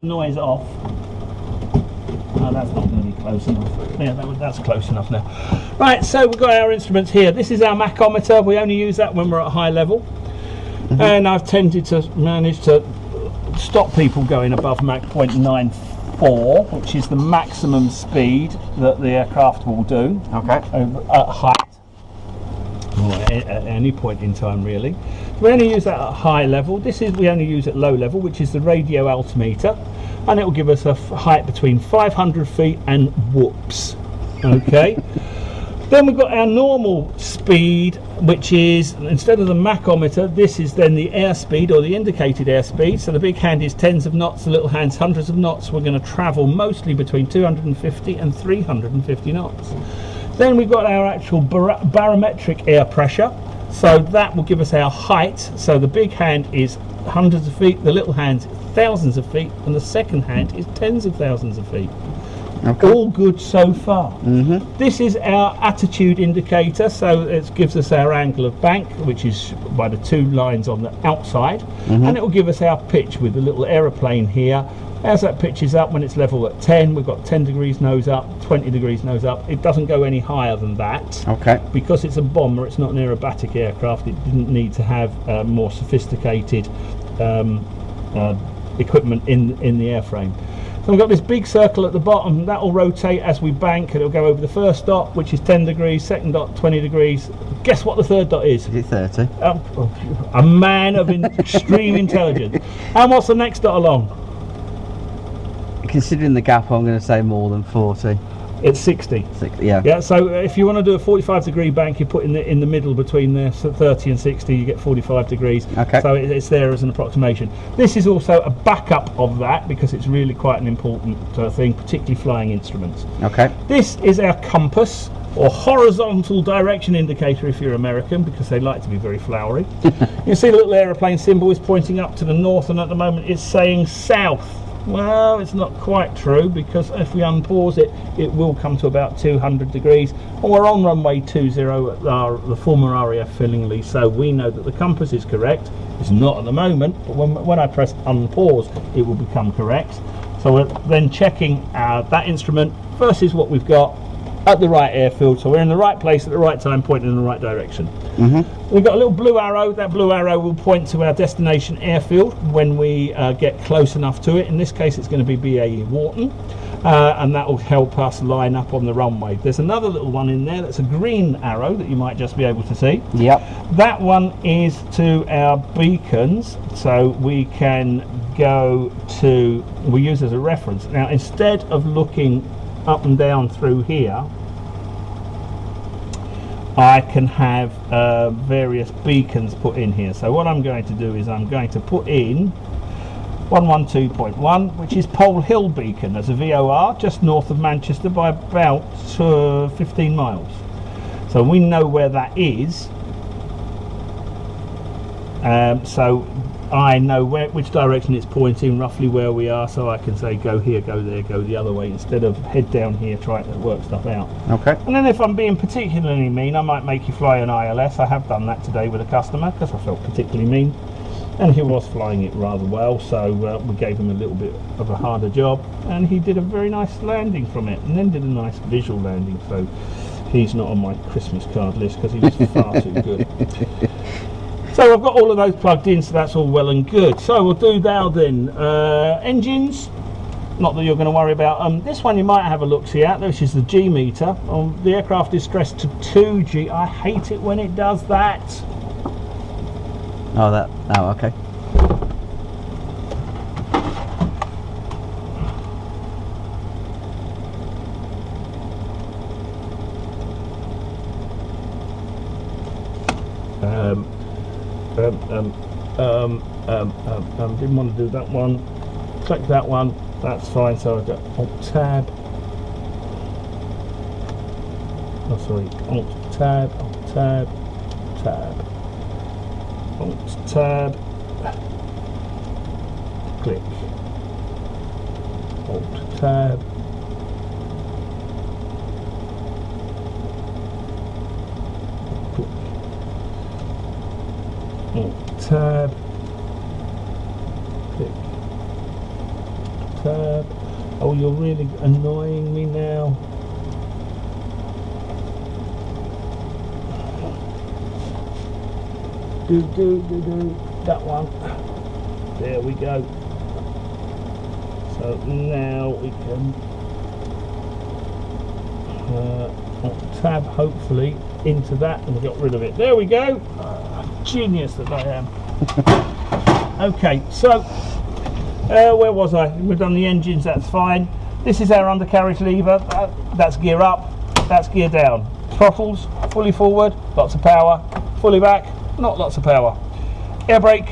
Noise off. Oh, that's not going to be close enough. Yeah, that's close enough now. Right, so we've got our instruments here. This is our machometer. We only use that when we're at high level. And I've tended to manage to stop people going above Mach 0.94, which is the maximum speed that the aircraft will do. Okay. At height. Or at any point in time, really. We only use that at high level. We only use at low level, which is the radio altimeter, and it will give us a height between 500 feet and whoops. Okay. Then we've got our normal speed, which is, instead of the machometer, this is then the airspeed, or the indicated airspeed. So the big hand is tens of knots, the little hand's hundreds of knots. We're going to travel mostly between 250 and 350 knots. Then we've got our actual barometric air pressure, so that will give us our height. So the big hand is hundreds of feet, the little hand thousands of feet, and the second hand is tens of thousands of feet. Okay. All good so far. This is our attitude indicator, so it gives us our angle of bank, which is by the two lines on the outside, and it will give us our pitch with the little aeroplane here. As that pitches up, when it's level at 10, we've got 10 degrees nose up, 20 degrees nose up. It doesn't go any higher than that. Okay. Because it's a bomber, it's not an aerobatic aircraft. It didn't need to have more sophisticated equipment in the airframe. So we've got this big circle at the bottom. That will rotate as we bank, and it'll go over the first dot, which is 10 degrees, second dot 20 degrees. Guess what the third dot is? Is it 30? A man of extreme intelligence. And what's the next dot along? Considering the gap, I'm going to say more than 40. It's 60. 60, yeah. Yeah. So if you want to do a 45-degree bank, you put in the middle between the 30 and 60. You get 45 degrees. Okay. So it's there as an approximation. This is also a backup of that because it's really quite an important thing, particularly flying instruments. Okay. This is our compass, or horizontal direction indicator if you're American, because they like to be very flowery. You see the little aeroplane symbol is pointing up to the north, and at the moment it's saying south. Well, it's not quite true, because if we unpause it, it will come to about 200 degrees. And we're on runway 20 at the former RAF Fillingly, so we know that the compass is correct. It's not at the moment, but when I press unpause, it will become correct. So we're then checking that instrument versus what we've got at the right airfield, so we're in the right place at the right time, pointing in the right direction. We've got a little blue arrow. That blue arrow will point to our destination airfield when we get close enough to it. In this case, it's going to be BAE Wharton, and that will help us line up on the runway. There's another little one in there that's a green arrow that you might just be able to see. Yep. That one is to our beacons, so we can go to, we use as a reference. Now, instead of looking up and down through here, I can have various beacons put in here. So what I'm going to do is I'm going to put in 112.1, which is Pole Hill Beacon, as a VOR just north of Manchester by about 15 miles. So we know where that is. So I know which direction it's pointing, roughly where we are, so I can say go here, go there, go the other way, instead of head down here trying to work stuff out. Okay. And then if I'm being particularly mean, I might make you fly an ILS. I have done that today with a customer because I felt particularly mean, and he was flying it rather well, so we gave him a little bit of a harder job, and he did a very nice landing from it, and then did a nice visual landing. So he's not on my Christmas card list because he was far too good. So I've got all of those plugged in, so that's all well and good. So we'll do now then. Engines, not that you're going to worry about. This one you might have a look-see at, which is the G meter. The aircraft is stressed to 2G. I hate it when it does that. Oh, okay. Didn't want to do that one. Click that one. That's fine. So I've got Alt Tab. Oh, sorry. Alt Tab. Alt Tab. Tab. Alt Tab. Click. Alt Tab. Click. Alt Tab. Click. tab. Oh, you're really annoying me now. Do that one. There we go. So now we can tab hopefully into that, and we got rid of it. There we go. Genius that I am. Okay, so where was I? We've done the engines, that's fine. This is our undercarriage lever. That's gear up, that's gear down. Throttles, fully forward, lots of power. Fully back, not lots of power. Air brake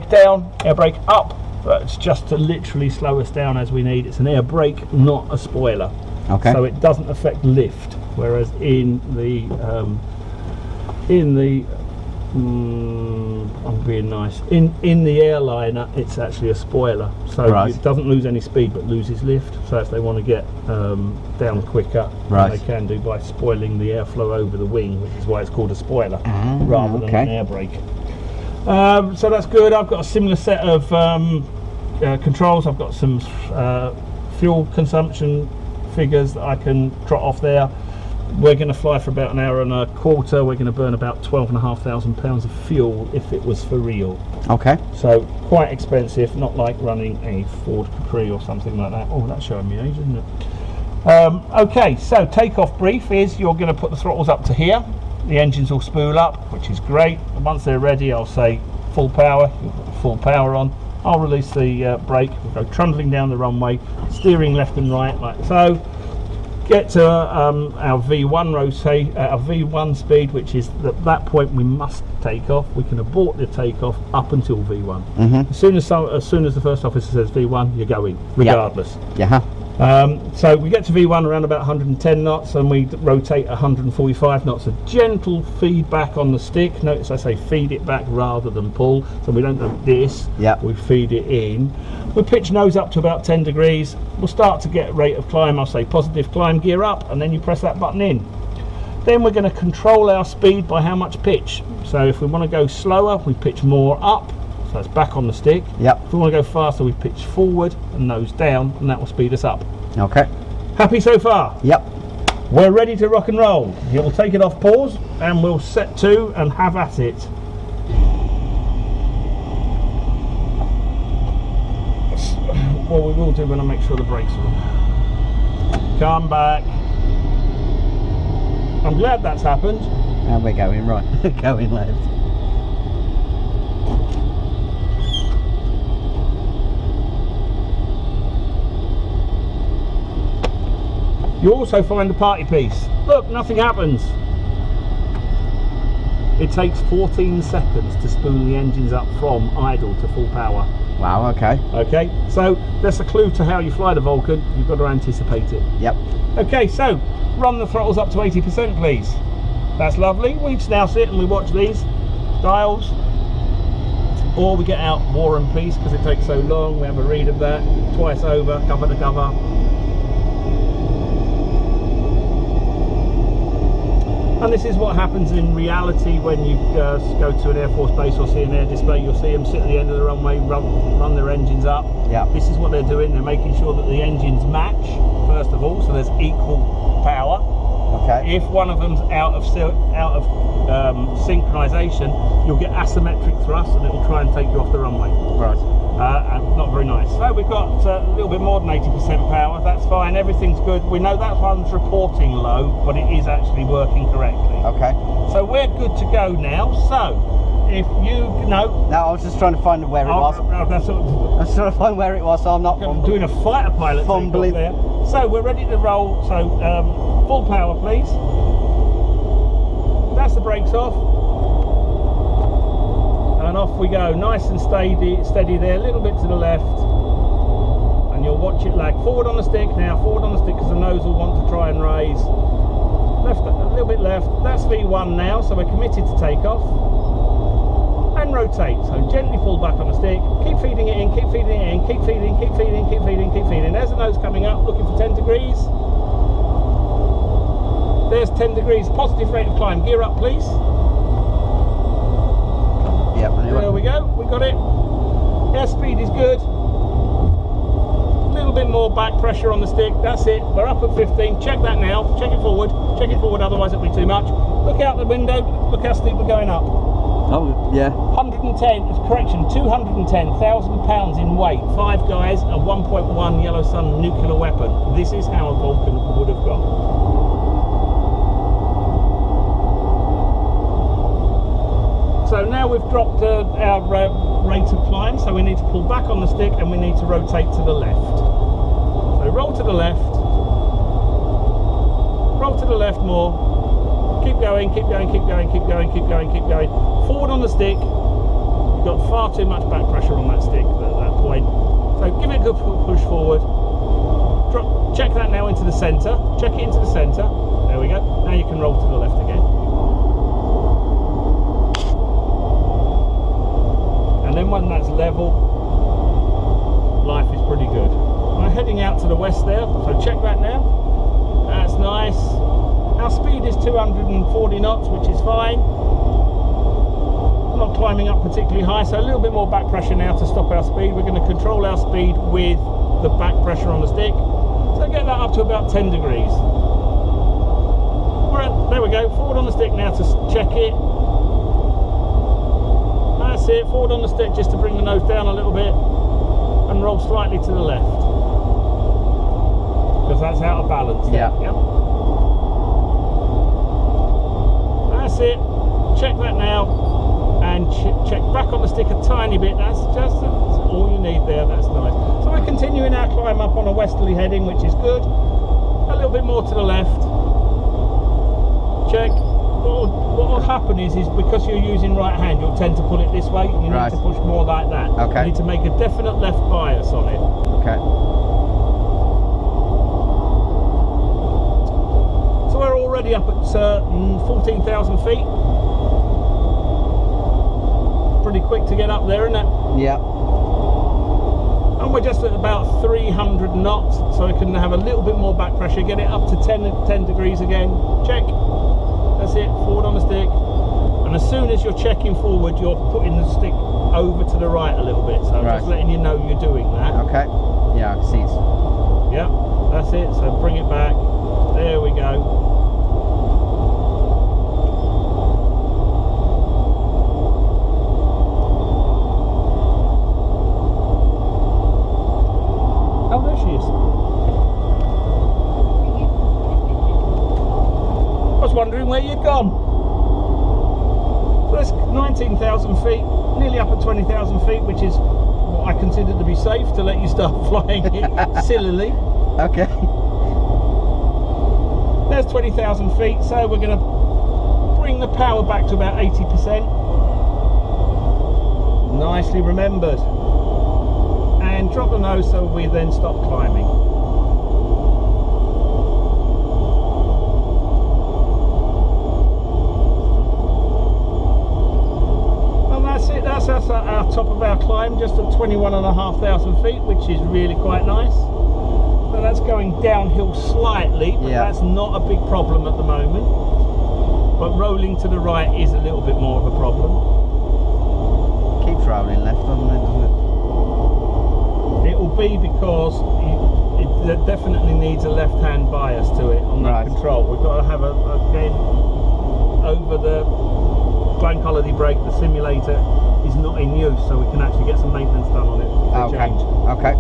down, air brake up. It's just to literally slow us down as we need. It's an air brake, not a spoiler. Okay. So it doesn't affect lift, whereas in the I'm being nice. In the airliner, it's actually a spoiler, so it doesn't lose any speed but loses lift. So if they want to get down quicker, they can do by spoiling the airflow over the wing, which is why it's called a spoiler rather than an air brake. So that's good. I've got a similar set of controls. I've got some fuel consumption figures that I can trot off there. We're going to fly for about an hour and a quarter. We're going to burn about 12,500 pounds of fuel if it was for real. Okay. So quite expensive, not like running a Ford Capri or something like that. Oh, that's showing me age, isn't it? Okay, so takeoff brief is you're going to put the throttles up to here. The engines will spool up, which is great. And once they're ready, I'll say full power. You'll put the full power on. I'll release the brake. We'll go trundling down the runway, steering left and right like so. Get to our V1 rotate, our V1 speed, which is at that point we must take off. We can abort the takeoff up until V1. As soon as the first officer says V1, you're going, regardless. So we get to V1 around about 110 knots, and we rotate 145 knots. A gentle feedback on the stick. Notice I say feed it back rather than pull, so we don't go this. We feed it in. We pitch nose up to about 10 degrees. We'll start to get rate of climb. I'll say positive climb, gear up, and then you press that button in. Then we're going to control our speed by how much pitch. So if we want to go slower, we pitch more up. So it's back on the stick. If we want to go faster, we pitch forward and nose down, and that will speed us up. Okay. Happy so far? We're ready to rock and roll. We'll take it off pause and we'll set to and have at it. What we will do when I make sure the brakes are on. Come back. I'm glad that's happened. And we're going right, going left. You also find the party piece. Look, nothing happens. It takes 14 seconds to spool the engines up from idle to full power. Wow, okay. Okay, so that's a clue to how you fly the Vulcan. You've got to anticipate it. Okay, so run the throttles up to 80%, please. That's lovely. We now sit and we watch these dials. Or we get out War and Peace because it takes so long. We have a read of that twice over, cover to cover. And this is what happens in reality when you go to an Air Force base or see an air display. You'll see them sit at the end of the runway, run their engines up. This is what they're doing. They're making sure that the engines match, first of all, so there's equal power. If one of them's out of synchronization, you'll get asymmetric thrust and it will try and take you off the runway. And not very nice. So we've got a little bit more than 80% power. That's fine. Everything's good. We know that one's reporting low, but it is actually working correctly. So we're good to go now. So if you know. No, I was just trying to find where it was. I was trying to find where it was, so I'm not. I'm doing a fighter pilot takeoff there. So we're ready to roll. So full power, please. That's the brakes off. And off we go, nice and steady there, a little bit to the left, and you'll watch it lag. Forward on the stick now, forward on the stick because the nose will want to try and raise. Left, a little bit left. That's V1 now, so we're committed to take off. And rotate, so gently pull back on the stick, keep feeding it in, keep feeding it in, keep feeding, keep feeding, keep feeding, keep feeding. There's the nose coming up, looking for 10 degrees. There's 10 degrees, positive rate of climb. Gear up, please. There we go, we got it. Airspeed is good. A bit more back pressure on the stick. That's it. We're up at 15. Check that now. Check it forward. Check it forward, otherwise it'll be too much. Look out the window. Look how steep we're going up. Oh, yeah. 110, correction, 210,000 pounds in weight. 5 guys, a 1.1 Yellow Sun nuclear weapon. This is how a Vulcan would have gone. So now we've dropped our rate of climb, so we need to pull back on the stick and we need to rotate to the left. So roll to the left. Roll to the left more. Keep going, keep going, keep going, keep going, keep going, keep going. Forward on the stick. You've got far too much back pressure on that stick at that point. So give it a good push forward. Drop, check that now into the centre. Check it into the centre. There we go. Now you can roll to the left again. And then when that's level, life is pretty good. We're heading out to the west there, so check that now. That's nice. Our speed is 240 knots, which is fine. Not climbing up particularly high, so a little bit more back pressure now to stop our speed. We're going to control our speed with the back pressure on the stick. So get that up to about 10 degrees. There we go, forward on the stick now to check it. That's it, forward on the stick just to bring the nose down a little bit and roll slightly to the left. Because that's out of balance. Yeah. Yep. That's it, check that now and check back on the stick a tiny bit. That's just all you need there. That's nice. So we're continuing our climb up on a westerly heading, which is good. A little bit more to the left. Check. What will happen is because you're using right hand, you'll tend to pull it this way. You need to push more like that. Okay. You need to make a definite left bias on it. Okay. So we're already up at 14,000 feet. Pretty quick to get up there, isn't it? Yeah. And we're just at about 300 knots, so we can have a little bit more back pressure, get it up to 10 degrees again. Check. That's it, forward on the stick. And as soon as you're checking forward, you're putting the stick over to the right a little bit. So I'm just letting you know you're doing that. Okay. Yeah, I see. Yep, that's it. So bring it back. There we go. Oh, there she is. I was wondering where you'd gone. So that's 19,000 feet, nearly up at 20,000 feet, which is what I consider to be safe to let you start flying it sillily. Okay. There's 20,000 feet, so we're going to bring the power back to about 80%. Nicely remembered. And drop the nose so we then stop climbing. That's at our top of our climb, just at 21,500 feet, which is really quite nice. So that's going downhill slightly, but that's not a big problem at the moment. But rolling to the right is a little bit more of a problem. Keeps rolling left, doesn't it? It will be because it definitely needs a left-hand bias to it on that control. We've got to have again over the bank holiday break, the simulator is not in use, so we can actually get some maintenance done on it. Change. Okay.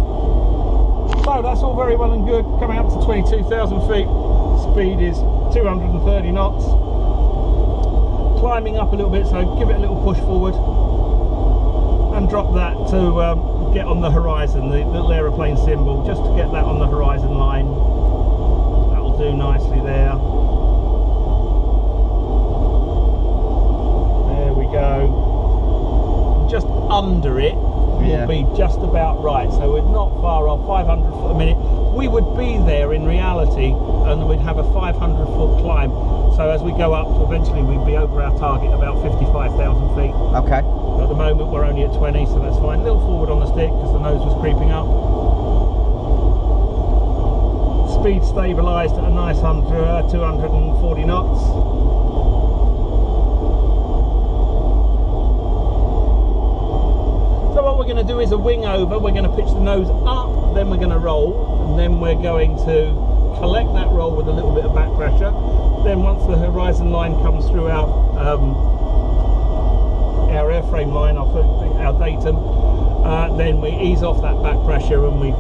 So that's all very well and good. Coming up to 22,000 feet, speed is 230 knots. Climbing up a little bit, so give it a little push forward and drop that to get on the horizon, the little aeroplane symbol, just to get that on the horizon line. That'll do nicely there. Go just under it will be just about right, so we're not far off. 500 foot a minute, we would be there in reality, and we'd have a 500 foot climb. So as we go up, eventually we'd be over our target, about 55,000 feet. Okay. At the moment we're only at 20, so that's fine. A little forward on the stick because the nose was creeping up. Speed stabilised at a nice 240 knots. So what we're going to do is a wing over. We're going to pitch the nose up then we're going to roll, and then we're going to collect that roll with a little bit of back pressure. Then once the horizon line comes through our airframe line, our datum, then we ease off that back pressure and we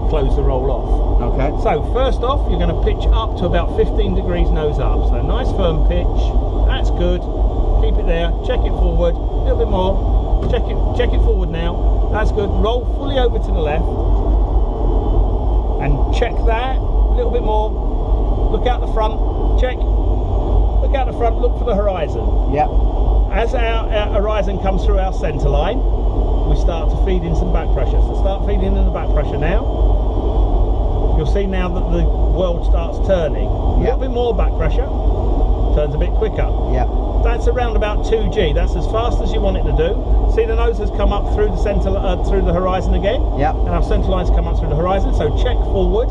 close the roll off. Okay. So first off, you're going to pitch up to about 15 degrees nose up. So nice firm pitch. That's good. Keep it there. Check it forward. A little bit more. Check it forward now. That's good. Roll fully over to the left. And check that. A little bit more. Look out the front. Check. Look out the front. Look for the horizon. Yep. As our horizon comes through our centre line, we start to feed in some back pressure. So start feeding in the back pressure now. You'll see now that the world starts turning. A little bit more back pressure. Turns a bit quicker. Yeah. That's around about 2G. That's as fast as you want it to do. See, the nose has come up through the centre, through the horizon again. Yeah. And our centre line's come up through the horizon. So check forward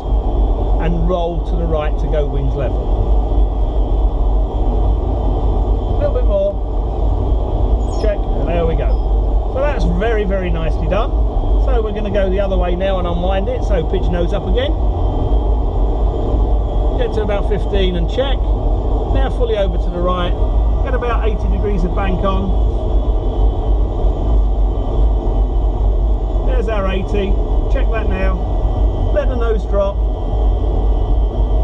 and roll to the right to go wings level. A little bit more. Check. And there we go. So that's very, very nicely done. So we're going to go the other way now and unwind it. So pitch nose up again. Get to about 15 and check. Now fully over to the right. Get about 80 degrees of bank on. There's our 80. Check that now. Let the nose drop.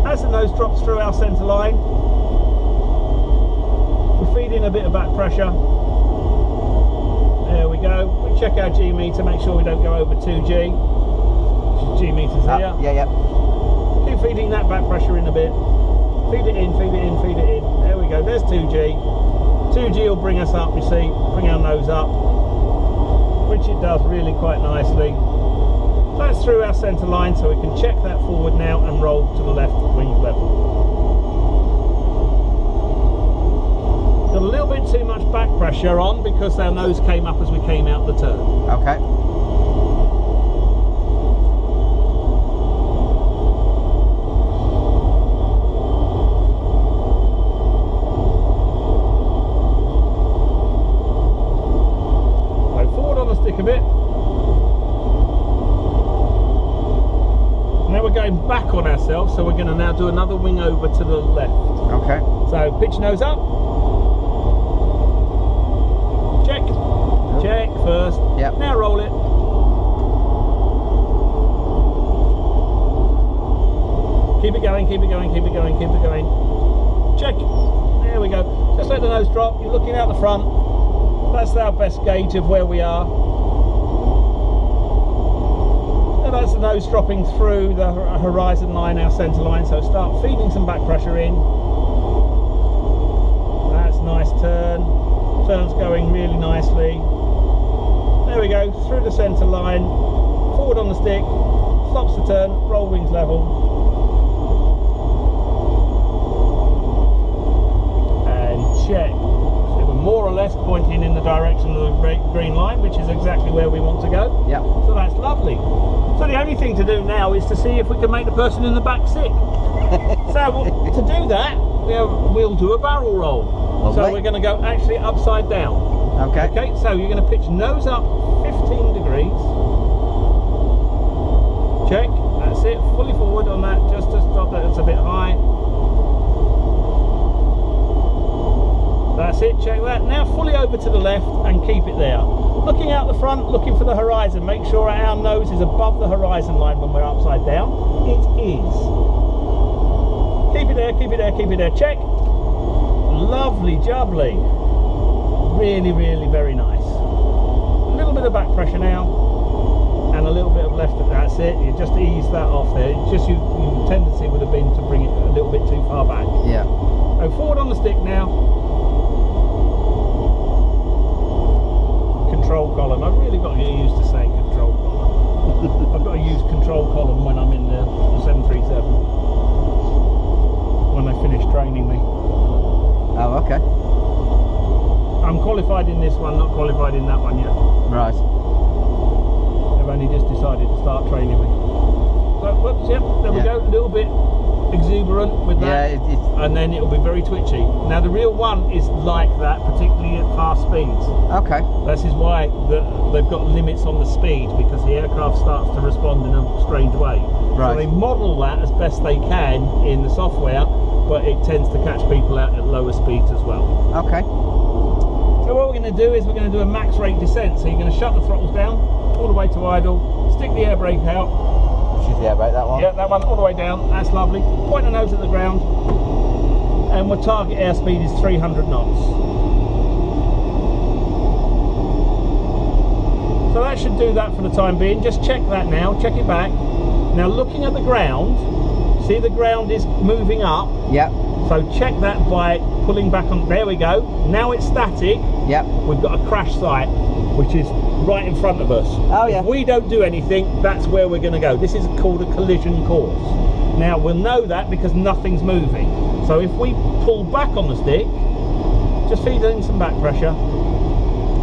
As the nose drops through our centre line, we feed in a bit of back pressure. There we go. We check our G meter, make sure we don't go over 2G. G meters here. Yeah. Keep feeding that back pressure in a bit. Feed it in, feed it in, feed it in. There we go. There's 2G. 2G will bring us up, you see, bring our nose up, which it does really quite nicely. That's through our centre line, so we can check that forward now and roll to the left wing level. Got a little bit too much back pressure on because our nose came up as we came out the turn. Okay. So forward on the stick a bit. Now we're going back on ourselves, so we're going to now do another wing over to the left. Okay. So pitch nose up. Check. Check first. Yep. Now roll it. Keep it going, keep it going, keep it going, keep it going. Check. There we go. Just let the nose drop. You're looking out the front. That's our best gauge of where we are. And that's the nose dropping through the horizon line, our centre line. So start feeding some back pressure in. That's a nice turn. Turn's going really nicely. There we go, through the centre line, forward on the stick, stops the turn, roll wings level. And check. So we're more or less pointing in the direction of the green line, which is exactly where we want to go. Yeah. So that's lovely. So the only thing to do now is to see if we can make the person in the back sick. So to do that, we'll do a barrel roll. Lovely. So we're going to go actually upside down. Okay. Okay, so you're going to pitch nose up 15 degrees. Check, that's it, fully forward on that, just to stop that, it's a bit high. That's it, check that. Now fully over to the left and keep it there. Looking out the front, looking for the horizon. Make sure our nose is above the horizon line when we're upside down. It is. Keep it there, keep it there, keep it there. Check. Lovely jubbly. Really, really very nice. A little bit of back pressure now. And a little bit of left. That's it. You just ease that off there. Just your tendency would have been to bring it a little bit too far back. Yeah. So forward on the stick now. Control column. I've really got to get used to saying control column. I've got to use control column when I'm in the 737. When they finish training me. Oh, okay. I'm qualified in this one, not qualified in that one yet. Right. They've only just decided to start training me. So, whoops, yep, there we go, a little bit exuberant with that, and then it'll be very twitchy. Now the real one is like that, particularly at fast speeds. Okay. This is why they've got limits on the speed, because the aircraft starts to respond in a strange way. Right. So they model that as best they can in the software, but it tends to catch people out at lower speeds as well. Okay. So what we're going to do is we're going to do a max rate descent. So you're going to shut the throttles down all the way to idle, stick the air brake out. Which is the air brake, that one? Yeah, that one all the way down. That's lovely. Point the nose at the ground, and our target airspeed is 300 knots. So that should do that for the time being. Just check that now. Check it back. Now looking at the ground, see the ground is moving up. Yep. So check that by pulling back on. There we go. Now it's static. Yep. We've got a crash site, which is right in front of us. Oh yeah. If we don't do anything, that's where we're going to go. This is called a collision course. Now we'll know that because nothing's moving. So if we pull back on the stick, just feed in some back pressure.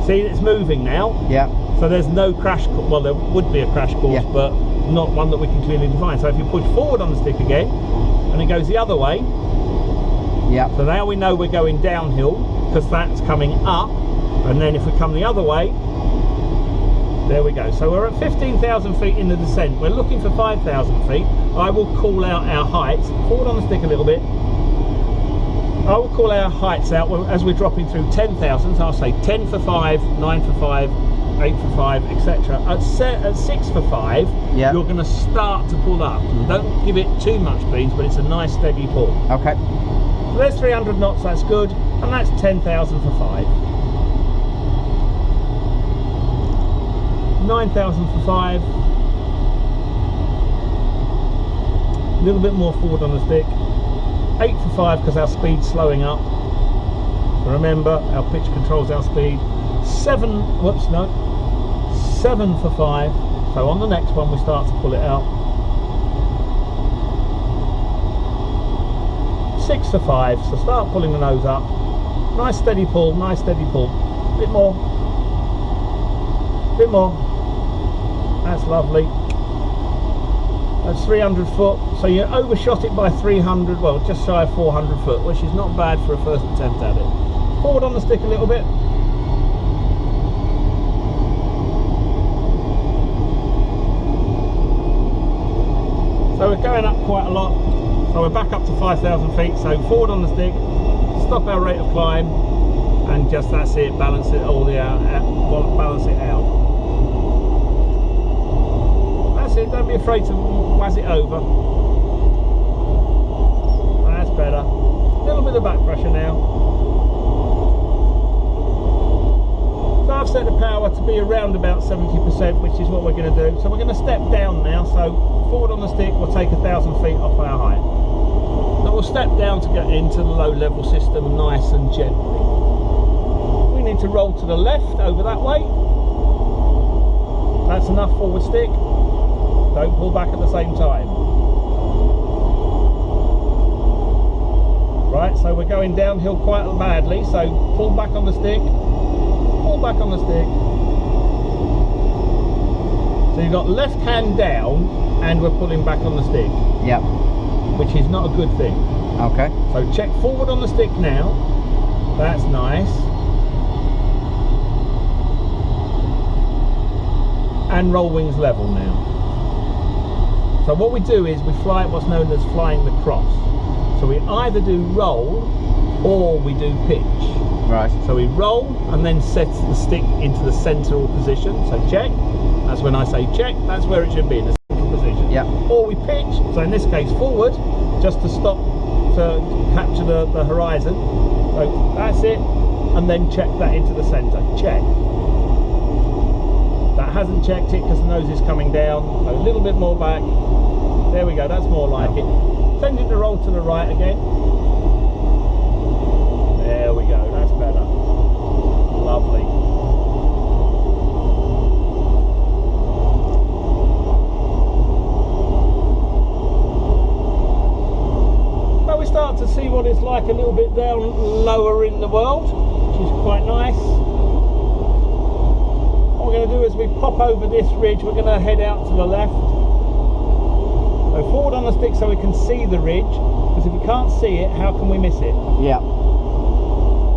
See, it's moving now. Yeah. So there's no crash. Well, there would be a crash course, but not one that we can clearly define. So if you push forward on the stick again, and it goes the other way. Yeah. So now we know we're going downhill because that's coming up, and then if we come the other way, there we go. So we're at 15,000 feet in the descent. We're looking for 5,000 feet. I will call out our heights. Forward on the stick a little bit. I will call our heights out as we're dropping through 10,000. I'll say 10 for 5, 9 for 5, 8 for 5, etc. At 6 for 5, you're going to start to pull up. Don't give it too much beans, but it's a nice steady pull. Okay. So there's 300 knots, that's good, and that's 10,000 for 5. 9,000 for 5. A little bit more forward on the stick. 8 for 5 because our speed's slowing up. So remember, our pitch controls our speed. 7 for 5. So on the next one we start to pull it out. 6 for 5, so start pulling the nose up. Nice steady pull, nice steady pull. Bit more. Bit more. That's lovely. That's 300 foot. So you overshot it by 300, well, just shy of 400 foot, which is not bad for a first attempt at it. Forward on the stick a little bit. So we're going up quite a lot. So we're back up to 5,000 feet. So forward on the stick, stop our rate of climb, and just that's it. Balance it all balance it out. That's it. Don't be afraid to waz it over. That's better. A little bit of back pressure now. So I've set the power to be around about 70%, which is what we're going to do. So we're going to step down now. So forward on the stick, we'll take 1,000 feet off our height. Then we'll step down to get into the low level system nice and gently. We need to roll to the left over that way. That's enough forward stick. Don't pull back at the same time. Right, so we're going downhill quite badly, so pull back on the stick. Pull back on the stick. So you've got left hand down and we're pulling back on the stick. Yep. Which is not a good thing. Okay. So check forward on the stick now. That's nice. And roll wings level now. So what we do is we fly what's known as flying the cross. So we either do roll or we do pitch. Right. So we roll and then set the stick into the central position. So check. That's when I say check. That's where it should be, in the central position. Yeah. Or we pitch. So in this case forward, just to stop, to capture the horizon. So that's it. And then check that into the centre. Check. That hasn't checked it because the nose is coming down. So a little bit more back. There we go. That's more like it. Tend it to roll to the right again. There we go, that's better. Lovely. But we start to see what it's like a little bit down lower in the world, which is quite nice. What we're going to do is we pop over this ridge, we're going to head out to the left. So forward on the stick so we can see the ridge, because if we can't see it, how can we miss it? Yeah.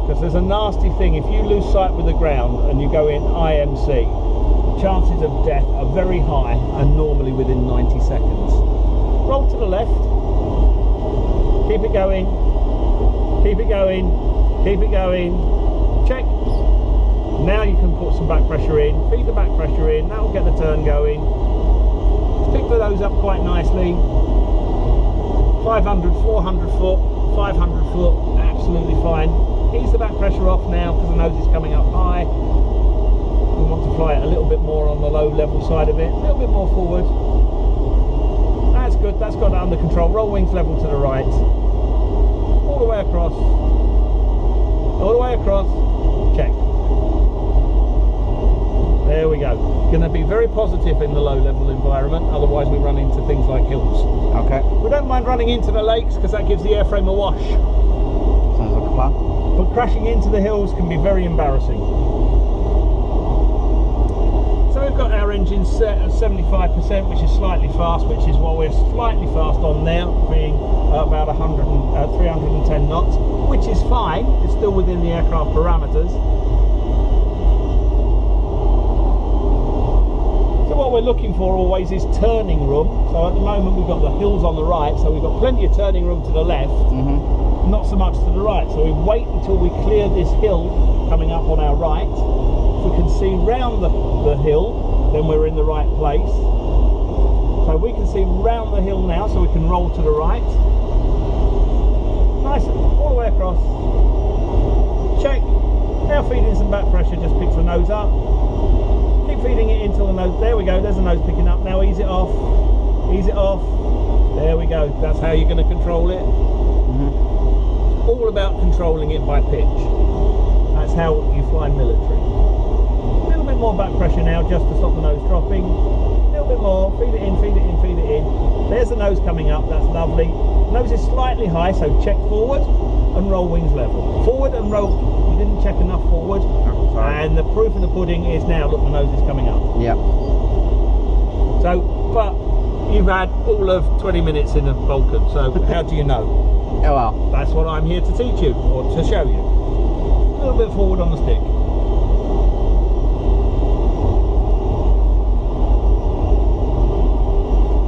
Because there's a nasty thing, if you lose sight with the ground and you go in IMC, the chances of death are very high and normally within 90 seconds. Roll to the left, keep it going, keep it going, keep it going, check. Now you can put some back pressure in, feed the back pressure in, that will get the turn going. Pick those up quite nicely. 500, 400 foot, 500 foot, absolutely fine. Ease the back pressure off now because the nose is coming up high. We want to fly it a little bit more on the low level side of it, a little bit more forward. That's good, that's got it under control. Roll wings level to the right. All the way across. All the way across. Check. There we go. Going to be very positive in the low level environment, otherwise we run into things like hills. Okay. We don't mind running into the lakes because that gives the airframe a wash. Sounds like a plan. But crashing into the hills can be very embarrassing. So we've got our engine set at 75%, which is slightly fast, which is what we're slightly fast on now, being about 310 knots, which is fine. It's still within the aircraft parameters. What we're looking for always is turning room. So at the moment we've got the hills on the right, so we've got plenty of turning room to the left, not so much to the right. So we wait until we clear this hill coming up on our right. If we can see round the hill, then we're in the right place. So we can see round the hill now, so we can roll to the right. Nice, all the way across. Check. Now feeding some back pressure just picks the nose up. Keep feeding it until the nose, there we go, there's the nose picking up. Now ease it off, ease it off. There we go, that's how you're going to control it. It's all about controlling it by pitch. That's how you fly military. A little bit more back pressure now just to stop the nose dropping. A little bit more, feed it in, feed it in, feed it in. There's the nose coming up, that's lovely. Nose is slightly high, so check forward and roll wings level. Forward and roll, you didn't check enough forward. And the proof of the pudding is now, look, the nose is coming up. Yeah. So, but you've had all of 20 minutes in a Vulcan, so how do you know? Oh well. That's what I'm here to teach you, or to show you. A little bit forward on the stick.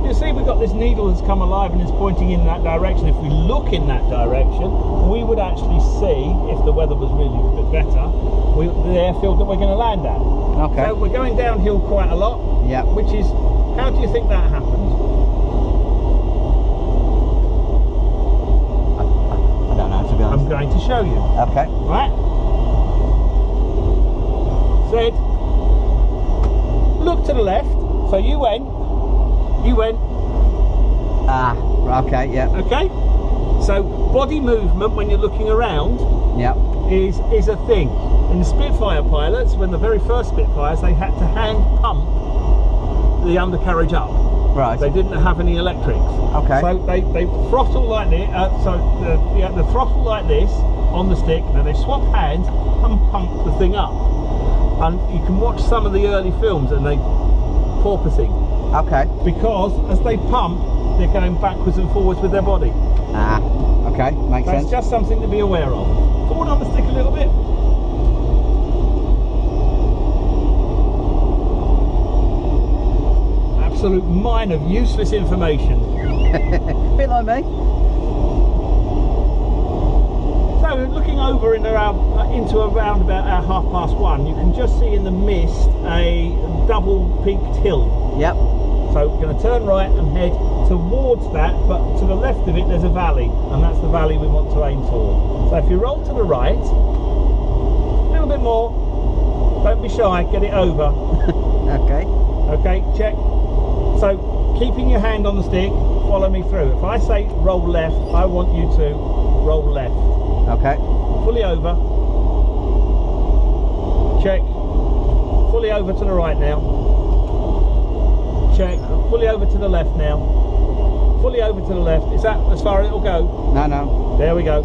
You see we've got this needle that's come alive and is pointing in that direction. If we look in that direction, we would actually see, if the weather was really a bit better, the airfield that we're going to land at. Okay. So we're going downhill quite a lot. Yeah. Which is, how do you think that happened? I don't know, to be honest. I'm going to show you. Okay. Right? Zed, look to the left. So you went. Ah, okay, yeah. Okay? So body movement when you're looking around is a thing. In the Spitfire pilots, when the very first Spitfires, they had to hand pump the undercarriage up. Right. They didn't have any electrics. Okay. So they throttle like this, the throttle like this on the stick, and then they swap hands and pump the thing up. And you can watch some of the early films and they porpoising. Okay. Because as they pump, they're going backwards and forwards with their body. Ah, okay, makes So sense. it's just something to be aware of. Forward on the stick a little bit. Absolute mine of useless information. Bit like me. So looking over into around about our 1:30, you can just see in the mist a double peaked hill. Yep. So we're going to turn right and head towards that, but to the left of it there's a valley, and that's the valley we want to aim for. So if you roll to the right, a little bit more, don't be shy, get it over. Okay. Okay, check. So keeping your hand on the stick, follow me through. If I say roll left, I want you to roll left. Okay. Fully over. Check. Fully over to the right now. Check. Fully over to the left now. Fully over to the left. Is that as far as it'll go? No, no. There we go.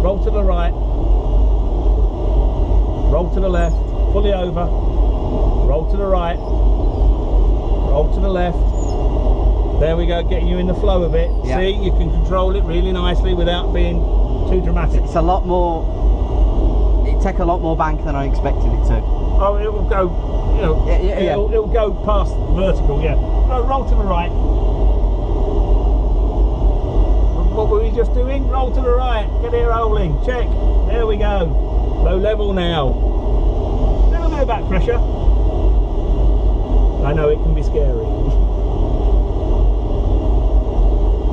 Roll to the right. Roll to the left. Fully over. Roll to the right. Roll to the left. There we go, getting you in the flow of it. Yeah. See, you can control it really nicely without being too dramatic. It's a lot more, it'd take a lot more bank than I expected it to. Oh, it will go, you know, it'll go past vertical, yeah. No, roll to the right. What were we just doing? Roll to the right, get it rolling, check. There we go. Low level now. A little bit of back pressure. I know it can be scary.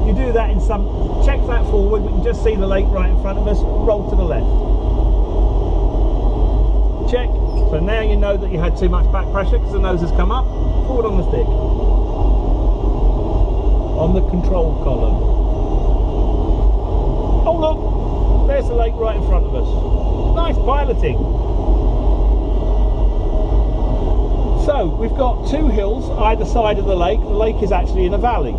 You do that in some, check that forward, we can just see the lake right in front of us, roll to the left. Check, so now you know that you had too much back pressure because the nose has come up, forward on the stick. On the control column. Oh look, there's the lake right in front of us. Nice piloting. So, we've got two hills either side of the lake. The lake is actually in a valley.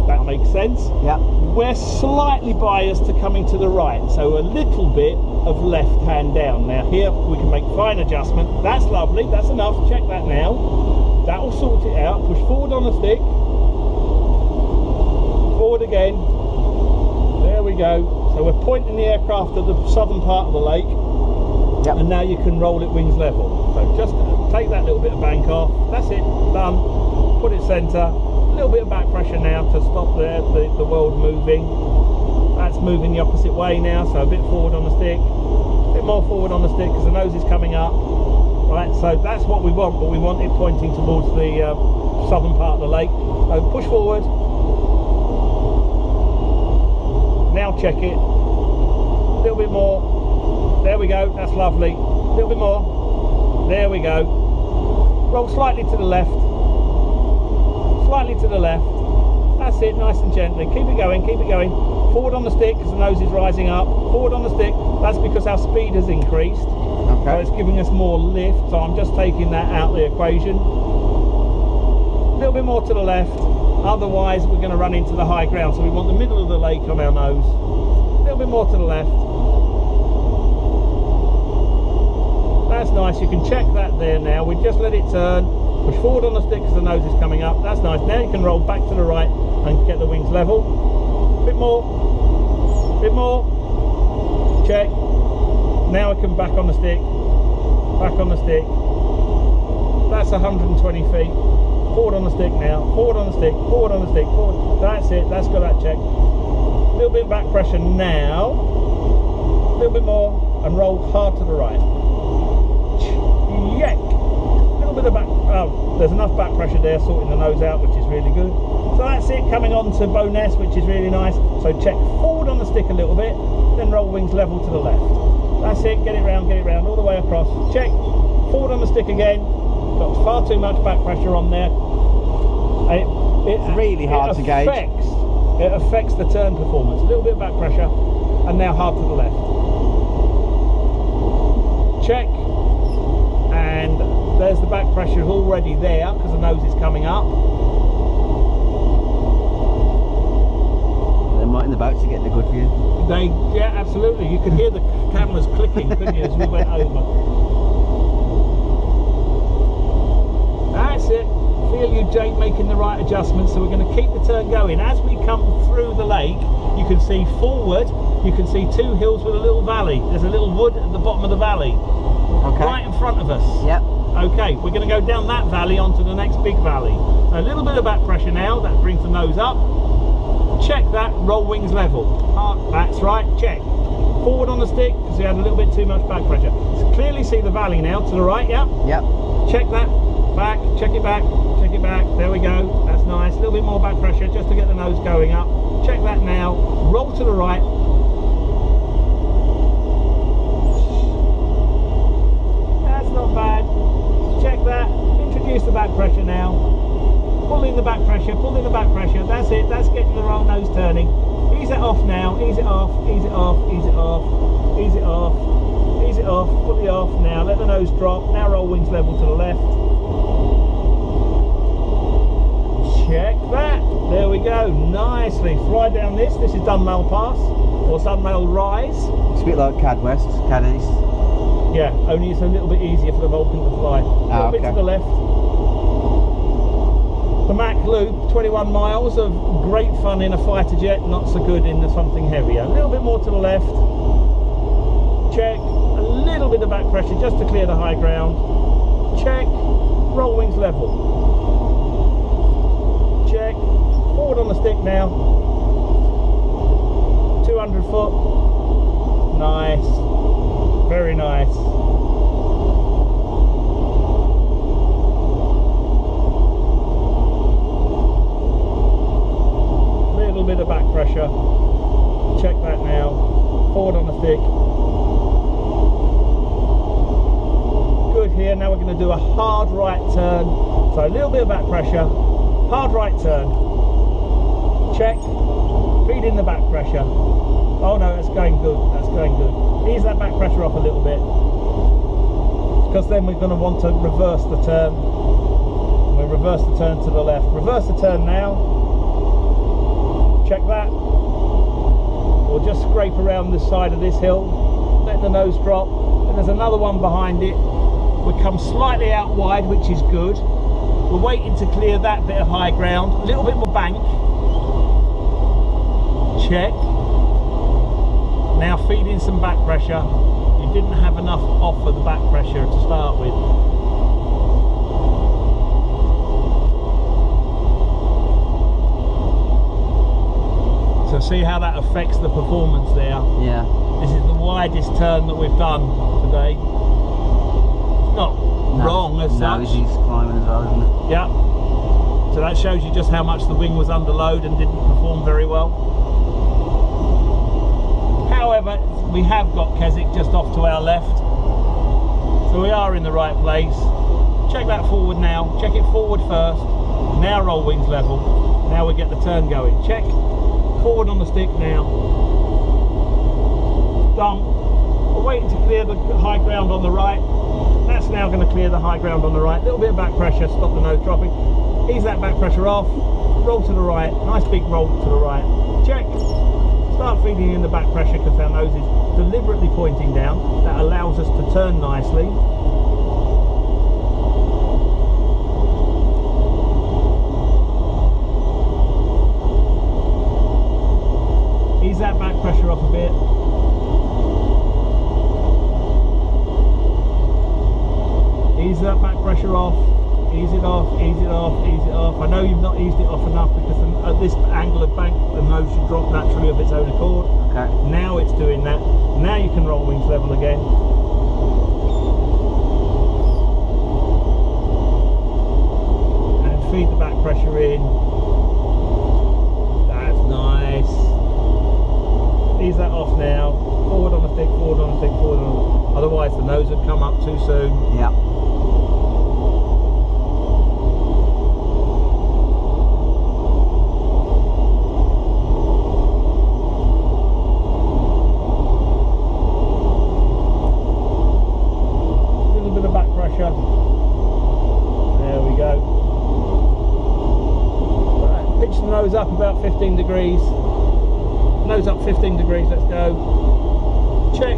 That makes sense. Yeah. We're slightly biased to coming to the right, so a little bit of left hand down. Now here we can make fine adjustment. That's lovely, that's enough. Check that now. That will sort it out. Push forward on the stick. Forward again. There we go. So we're pointing the aircraft at the southern part of the lake. Yep. And now you can roll it wings level. So just take that little bit of bank off. That's it, done. Put it centre. A little bit of back pressure now to stop the world moving. That's moving the opposite way now, so a bit forward on the stick. A bit more forward on the stick because the nose is coming up. Right, so that's what we want, but we want it pointing towards the southern part of the lake. So push forward. Now check it. A little bit more. There we go, that's lovely. A little bit more. There we go. Roll slightly to the left. Slightly to the left. That's it, nice and gently. Keep it going, keep it going. Forward on the stick because the nose is rising up. Forward on the stick. That's because our speed has increased. Okay. So it's giving us more lift. So I'm just taking that out of the equation. A little bit more to the left. Otherwise, we're going to run into the high ground. So we want the middle of the lake on our nose. A little bit more to the left. That's nice, you can check that there now. We just let it turn, push forward on the stick because the nose is coming up. That's nice. Now you can roll back to the right and get the wings level. Bit more, bit more. Check. Now I can back on the stick, back on the stick. That's 120 feet. Forward on the stick now, forward on the stick, forward on the stick, forward. That's it, that's got that check. A little bit of back pressure now. A little bit more and roll hard to the right. Yank. A little bit of back, oh, there's enough back pressure there sorting the nose out, which is really good. So that's it, coming on to bow nest, which is really nice. So check forward on the stick a little bit, then roll wings level to the left. That's it, get it round, all the way across. Check, forward on the stick again. Got far too much back pressure on there. It's really hard to gauge. It affects the turn performance. A little bit of back pressure, and now hard to the left. Check. And there's the back pressure already there because the nose is coming up. They're right in the boat to get the good view. Yeah, absolutely. You could hear the cameras clicking, couldn't you, as we went over. That's it. Feel you, Jake, making the right adjustments. So we're going to keep the turn going. As we come through the lake, you can see forward, you can see two hills with a little valley. There's a little wood at the bottom of the valley. Okay. Right in front of us. Yep. Okay, we're going to go down that valley onto the next big valley. A little bit of back pressure now, that brings the nose up. Check that, roll wings level. That's right, check. Forward on the stick, because we had a little bit too much back pressure. So clearly see the valley now, to the right, yeah? Yep. Check that, back, check it back, check it back. There we go, that's nice. A little bit more back pressure just to get the nose going up. Check that now, roll to the right. Not bad. Check that. Introduce the back pressure now. Pull in the back pressure. Pull in the back pressure. That's it. That's getting the roll nose turning. Ease it off now. Ease it off. Ease it off. Ease it off. Ease it off. Ease it off. Fully off now. Let the nose drop. Now roll wings level to the left. Check that. There we go. Nicely. Fly down this. This is Dunmail Pass or Dunmail Rise. It's a bit like Cad West, Cad East. Yeah, only it's a little bit easier for the Vulcan to fly. A little bit to the left. The Mac loop, 21 miles of great fun in a fighter jet, not so good in something heavier. A little bit more to the left. Check. A little bit of back pressure just to clear the high ground. Check. Roll wings level. Check. Forward on the stick now. 200 foot. Nice. Very nice. Little bit of back pressure. Check that now. Forward on the stick. Good here. Now we're going to do a hard right turn. So a little bit of back pressure. Hard right turn. Check. Feed in the back pressure. Oh no, that's going good. That's going good. Ease that back pressure off a little bit, because then we're going to want to reverse the turn. We'll reverse the turn to the left. Reverse the turn now. Check that. We'll just scrape around the side of this hill. Let the nose drop. And there's another one behind it. We come slightly out wide, which is good. We're waiting to clear that bit of high ground. A little bit more bank. Check. Now feed in some back pressure. You didn't have enough off of the back pressure to start with. So see how that affects the performance there? Yeah. This is the widest turn that we've done today. It's not wrong as such. He's climbing as well, isn't it? Yeah. So that shows you just how much the wing was under load and didn't perform very well. However, we have got Keswick just off to our left, so we are in the right place. Check that forward now. Check it forward first. Now roll wings level. Now we get the turn going. Check. Forward on the stick now. Done. We're waiting to clear the high ground on the right. That's now going to clear the high ground on the right. A little bit of back pressure, stop the nose dropping. Ease that back pressure off. Roll to the right. Nice big roll to the right. Check. Start feeding in the back pressure because our nose is deliberately pointing down. That allows us to turn nicely. Ease that back pressure off a bit. Ease that back pressure off. Ease it off, ease it off, ease it off. I know you've not eased it off enough because at this angle of bank, the nose should drop naturally of its own accord. Okay. Now it's doing that. Now you can roll wings level again. And feed the back pressure in. That's nice. Ease that off now. Forward on the stick, forward on the stick, forward on the stick. Otherwise the nose would come up too soon. Yeah. There we go. Right, pitch the nose up about 15 degrees. Nose up 15 degrees, let's go. Check.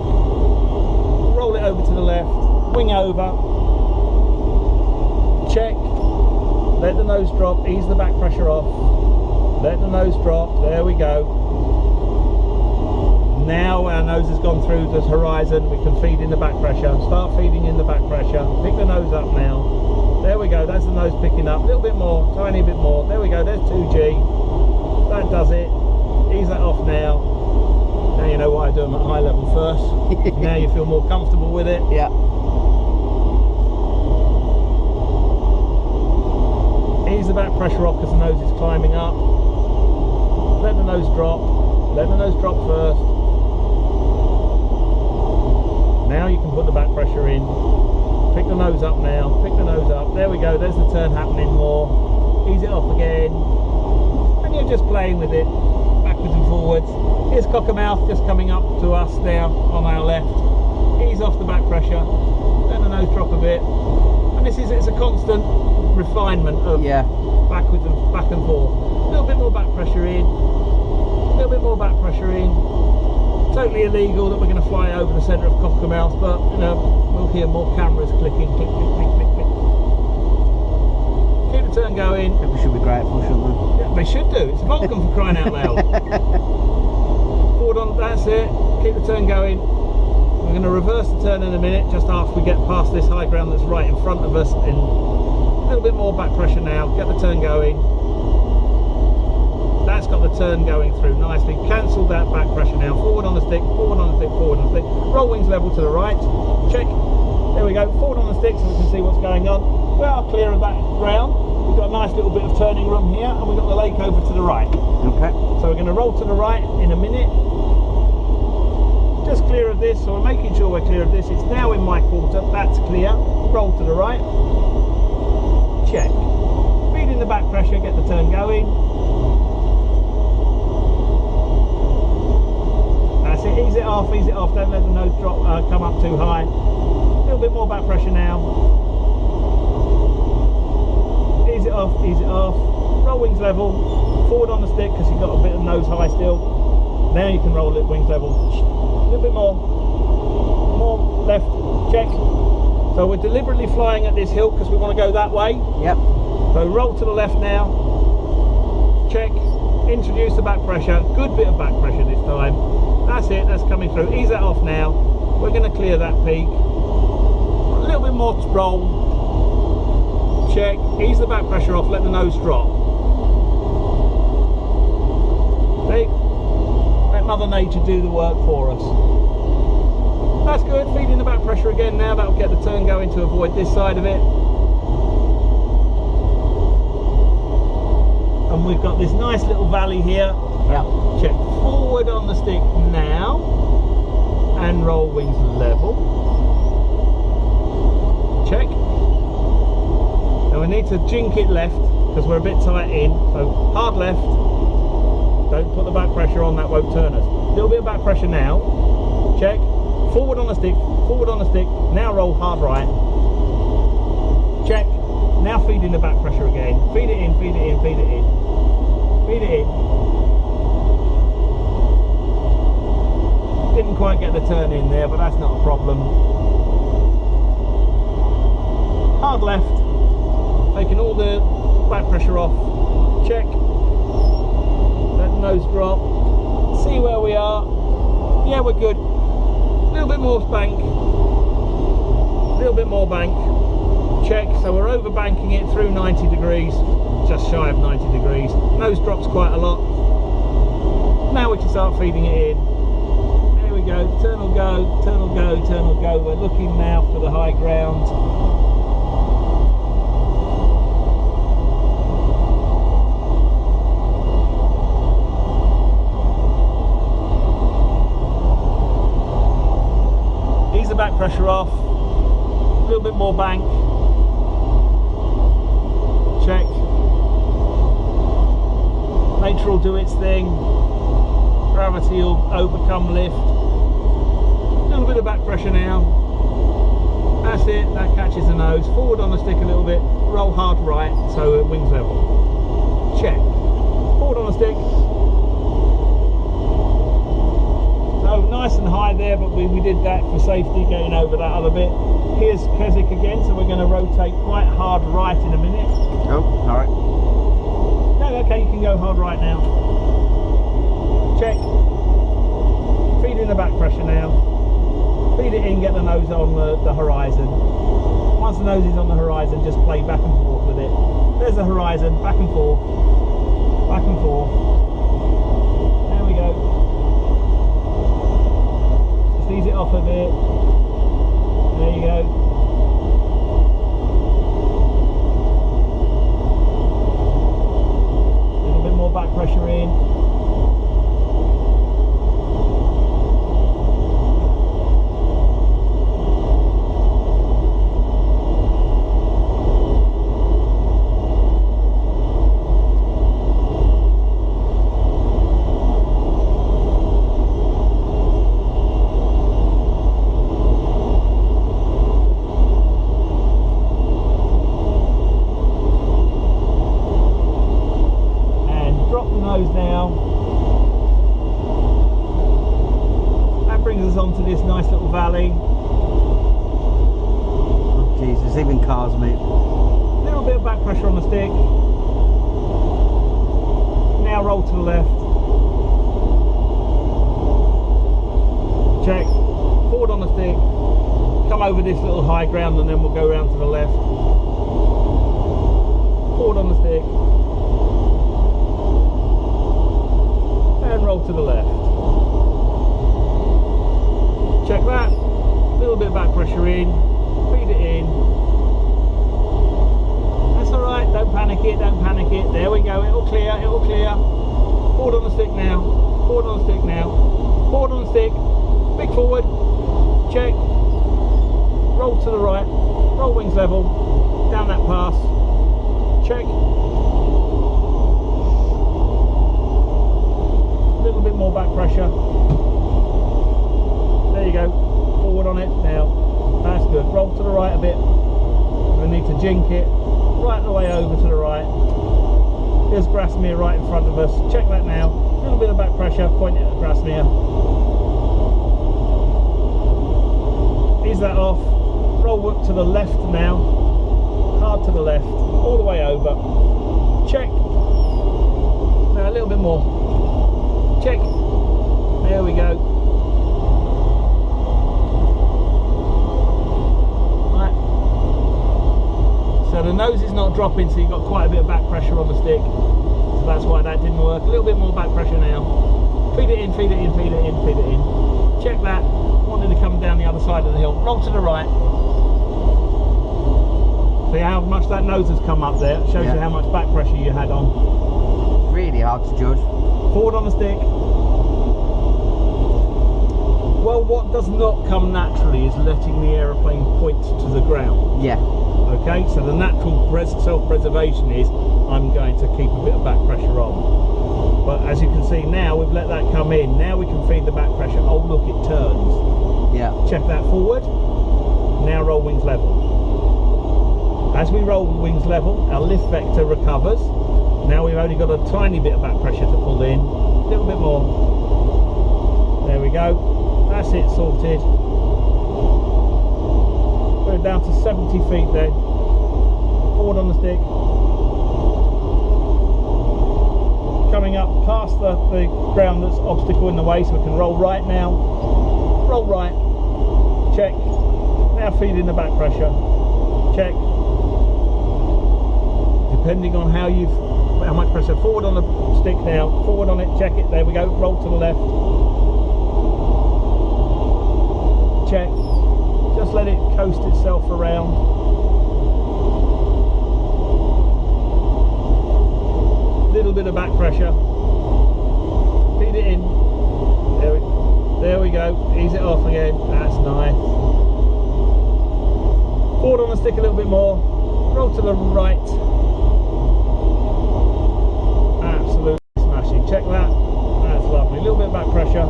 Roll it over to the left. Wing over. Check. Let the nose drop. Ease the back pressure off. Let the nose drop. There we go. Now our nose has gone through the horizon, we can feed in the back pressure. Start feeding in the back pressure. Pick the nose up now. There we go, that's the nose picking up. A little bit more, tiny bit more. There we go, there's 2G. That does it. Ease that off now. Now you know why I do them at high level first. Now you feel more comfortable with it. Yeah. Ease the back pressure off because the nose is climbing up. Let the nose drop. Let the nose drop first. Now you can put the back pressure in. Pick the nose up now. Pick the nose up. There we go. There's the turn happening more. Ease it off again. And you're just playing with it. Backwards and forwards. Here's Cockermouth just coming up to us now on our left. Ease off the back pressure. Let the nose drop a bit. And it's a constant refinement of backwards and back and forth. A little bit more back pressure in. A little bit more back pressure in. Totally illegal that we're going to fly over the centre of Cockermouth, but you know, we'll hear more cameras clicking, click, click, click, click, click. Keep the the turn going. People should be grateful, shouldn't they? Yeah, they should do. It's a Vulcan for crying out loud. Forward on, that's it. Keep the turn going. We're going to reverse the turn in a minute, just after we get past this high ground that's right in front of us. In a little bit more back pressure now. Get the turn going. That's got the turn going through nicely. Cancel that back pressure now. Forward on the stick, forward on the stick, forward on the stick. Roll wings level to the right. Check. There we go. Forward on the stick so we can see what's going on. We are clear of that ground. We've got a nice little bit of turning room here, and we've got the lake over to the right. Okay. So we're going to roll to the right in a minute. Just clear of this, so we're making sure we're clear of this. It's now in my quarter. That's clear. Roll to the right. Check. Feed in the back pressure, get the turn going. That's it. Ease it off, ease it off. Don't let the nose drop, come up too high. A little bit more back pressure now. Ease it off, ease it off. Roll wings level. Forward on the stick because you've got a bit of nose high still. Now you can roll it wings level. A little bit more. More left. Check. So we're deliberately flying at this hill because we want to go that way. Yep. So roll to the left now. Check. Introduce the back pressure. Good bit of back pressure this time. That's it. That's coming through. Ease that off now. We're going to clear that peak. A little bit more to roll. Check. Ease the back pressure off. Let the nose drop. See? Let Mother Nature do the work for us. That's good. Feeding the back pressure again now. That'll get the turn going to avoid this side of it. And we've got this nice little valley here. Yeah. Check. Forward on the stick now. And roll wings level. Check. Now we need to jink it left because we're a bit tight in. So hard left. Don't put the back pressure on, that won't turn us. A little bit of back pressure now. Check. Forward on the stick, forward on the stick. Now roll hard right. Check. Now feed in the back pressure again. Feed it in, feed it in, feed it in. Feed it in. Didn't quite get the turn in there, but that's not a problem. Hard left. Taking all the back pressure off. Check. Let the nose drop. See where we are. Yeah, we're good. A little bit more bank. A little bit more bank. Check. So we're over banking it through 90 degrees. Just shy of 90 degrees. Nose drops quite a lot. Now we can start feeding it in. There we go. Turn will go, turn will go, turn will go. We're looking now for the high ground. Back pressure off, a little bit more bank, check, nature will do its thing, gravity will overcome lift, a little bit of back pressure now, that's it, that catches the nose, forward on the stick a little bit, roll hard right so it wings level, check, forward on the stick. So nice and high there, but we did that for safety, getting over that other bit. Here's Keswick again, so we're going to rotate quite hard right in a minute. Oh, alright. No, okay, you can go hard right now. Check. Feed in the back pressure now. Feed it in, get the nose on the horizon. Once the nose is on the horizon, just play back and forth with it. There's the horizon, back and forth. Back and forth. There we go. Ease it off a bit. There you go. A little bit more back pressure in. Now that brings us onto this nice little valley. Oh Jesus, even cars mate. Little little bit of back pressure on the stick. Now roll to the left. Check. Forward on the stick. Come over this little high ground and then we'll go around to the left. Forward on the stick. And roll to the left. Check that. A little bit of back pressure in. Feed it in. That's alright, don't panic it, don't panic it. There we go, it'll clear, it'll clear. Forward on the stick now. Forward on the stick now. Forward on the stick. Big forward. Check. Roll to the right. Roll wings level. Down that pass. Check. A little bit more back pressure. There you go. Forward on it now. That's good. Roll to the right a bit. We need to jink it. Right the way over to the right. There's Grasmere right in front of us. Check that now. A little bit of back pressure. Point it at Grasmere. Ease that off. Roll to the left now. Hard to the left. All the way over. Check. Now a little bit more. Check. There we go. Right. So the nose is not dropping, so you've got quite a bit of back pressure on the stick. So that's why that didn't work. A little bit more back pressure now. Feed it in, feed it in, feed it in, feed it in. Check that. Wanted to come down the other side of the hill. Roll to the right. See how much that nose has come up there. It shows you how much back pressure you had on. Really hard to judge. Forward on the stick. Well, what does not come naturally is letting the aeroplane point to the ground. Yeah. Okay, so the natural self-preservation is I'm going to keep a bit of back pressure on. But as you can see now, we've let that come in. Now we can feed the back pressure. Oh look, it turns. Yeah. Check that forward. Now roll wings level. As we roll wings level, our lift vector recovers. Now we've only got a tiny bit of back pressure to pull in. A little bit more. There we go. That's it, sorted. We're down to 70 feet then. Forward on the stick. Coming up past the ground that's obstacle in the way, so we can roll right now. Roll right. Check. Now feed in the back pressure. Check. Depending on how much pressure. Forward on the stick now. Forward on it. Check it. There we go. Roll to the left. Check. Just let it coast itself around. Little bit of back pressure. Feed it in. There we go. Ease it off again. That's nice. Forward on the stick a little bit more. Roll to the right. Absolutely smashing. Check that. That's lovely. A little bit of back pressure.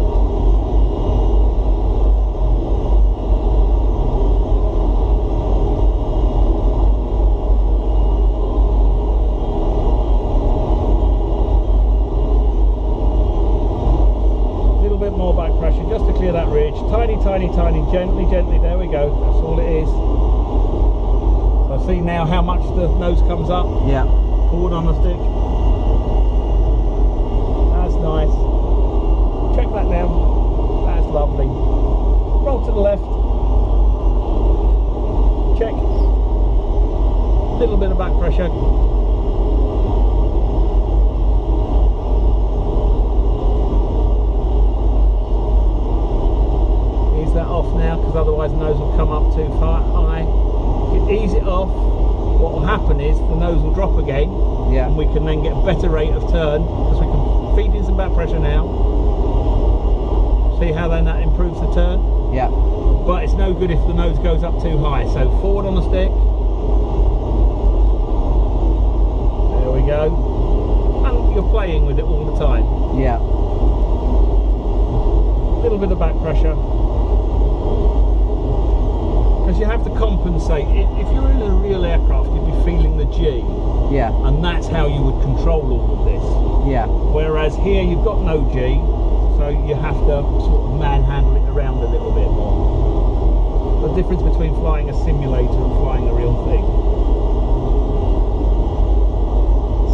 More back pressure just to clear that ridge. Tiny, tiny, tiny, gently, gently. There we go. That's all it is. So see now how much the nose comes up. Yeah. Forward on the stick. That's nice. Check that now. That's lovely. Roll to the left. Check. Little bit of back pressure. That off now, because otherwise the nose will come up too far high. If you ease it off, what will happen is the nose will drop again, and we can then get a better rate of turn because we can feed in some back pressure now. See how then that improves the turn? Yeah. But it's no good if the nose goes up too high. So forward on the stick. There we go. And you're playing with it all the time. Yeah. A little bit of back pressure. Because you have to compensate. If you're in a real aircraft, you'd be feeling the G. Yeah. And that's how you would control all of this. Yeah. Whereas here you've got no G, so you have to sort of manhandle it around a little bit more. The difference between flying a simulator and flying a real thing.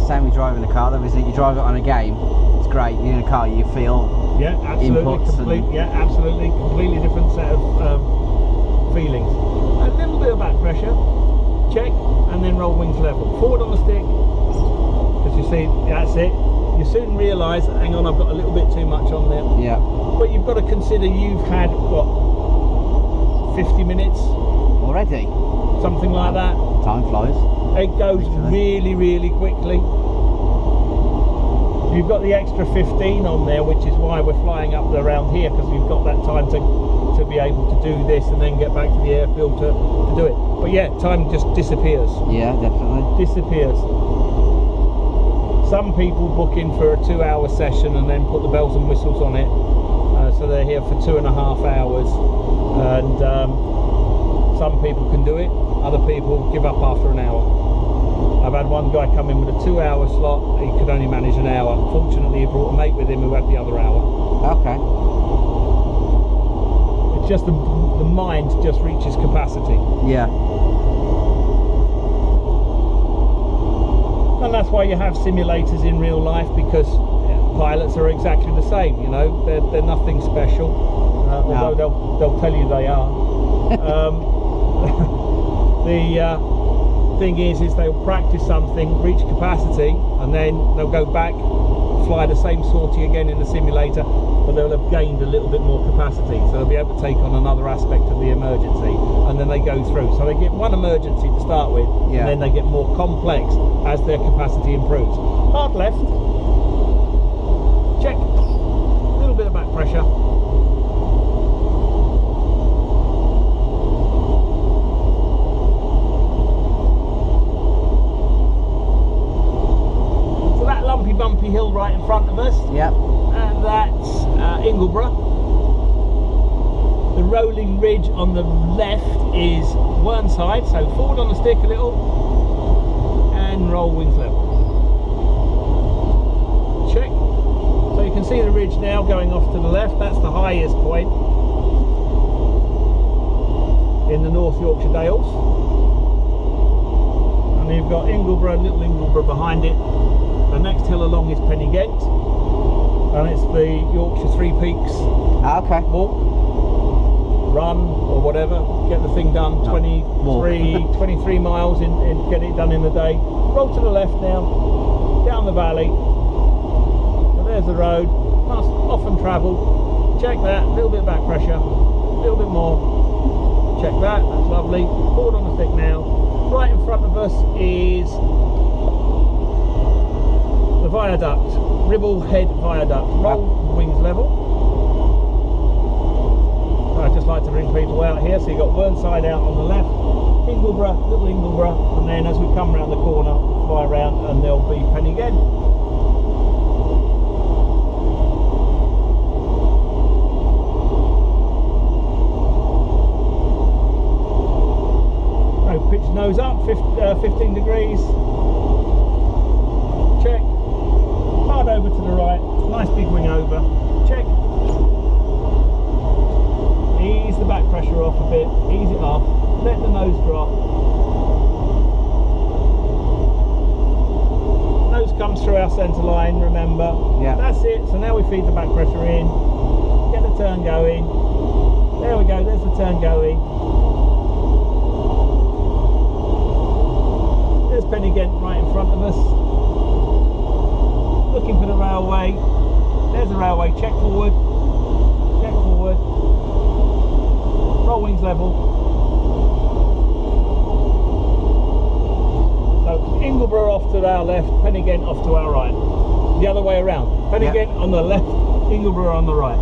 same with driving a car though, isn't it? You drive it on a game, it's great. You're in a car, you feel absolutely, absolutely, completely different set of feelings. A little bit of back pressure, check, and then roll wings level. Forward on the stick, because you see, that's it. You soon realise, hang on, I've got a little bit too much on there. Yeah. But you've got to consider you've had, what, 50 minutes? Already? Something like that. Time flies. It goes really, really quickly. You've got the extra 15 on there, which is why we're flying up around here, because we've got that time to be able to do this and then get back to the airfield to do it. But yeah, time just disappears. Yeah, definitely. Disappears. Some people book in for a 2-hour session and then put the bells and whistles on it, so they're here for 2.5 hours, and some people can do it, other people give up after an hour. I've had one guy come in with a 2-hour slot, he could only manage an hour. Fortunately, he brought a mate with him who had the other hour. Okay. It's just the mind just reaches capacity. Yeah. And that's why you have simulators in real life, because pilots are exactly the same, you know, they're nothing special, although they'll tell you they are. The thing is they'll practice something, reach capacity, and then they'll go back, fly the same sortie again in the simulator, but they'll have gained a little bit more capacity, so they'll be able to take on another aspect of the emergency, and then they go through. So they get one emergency to start with, and then they get more complex as their capacity improves. Hard left, check, a little bit of back pressure. Bumpy hill right in front of us. Yep. And that's Ingleborough. The rolling ridge on the left is Whernside, so forward on the stick a little and roll wings level. Check. So you can see the ridge now going off to the left. That's the highest point in the North Yorkshire Dales. And you've got Ingleborough, little Ingleborough behind it. The next hill along is Pen y Ghent, and it's the Yorkshire Three Peaks walk, run, or whatever. Get the thing done. 23 miles in, get it done in a day. Roll to the left now, down the valley. So there's the road, nice, often travelled. Check that, a little bit of back pressure, a little bit more. Check that, that's lovely. Forward on the stick now. Right in front of us is the viaduct, Ribble Head Viaduct. Roll wings level. I'd just like to bring people out here. So you've got Whernside out on the left, Ingleborough, little Ingleborough, and then as we come round the corner, fly around and there'll be Pen y Ghent. So pitch nose up, 15 degrees. Check. Hard over to the right, nice big wing over, check. Ease the back pressure off a bit, ease it off, let the nose drop. Nose comes through our centre line, remember. Yeah. That's it, so now we feed the back pressure in, get the turn going. There we go, there's the turn going. There's Pen y Ghent right in front of us. Looking for the railway. There's the railway. Check forward. Check forward. Roll wings level. So Ingleborough off to our left, Pen y Ghent off to our right. The other way around. Pen y Ghent on the left, Ingleborough on the right.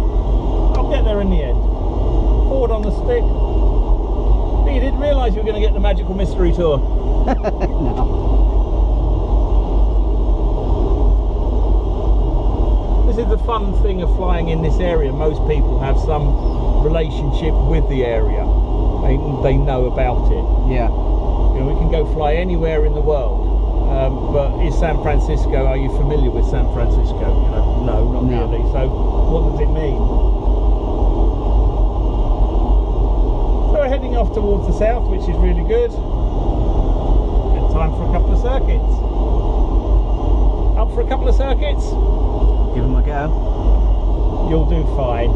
I'll get there in the end. Forward on the stick. But you didn't realise you were going to get the magical mystery tour. No. This is the fun thing of flying in this area. Most people have some relationship with the area. They know about it. Yeah. You know, we can go fly anywhere in the world. But is San Francisco, are you familiar with San Francisco? You know, no, not really. So what does it mean? So we're heading off towards the south, which is really good. Good time for a couple of circuits. Up for a couple of circuits? Give them a go. You'll do fine.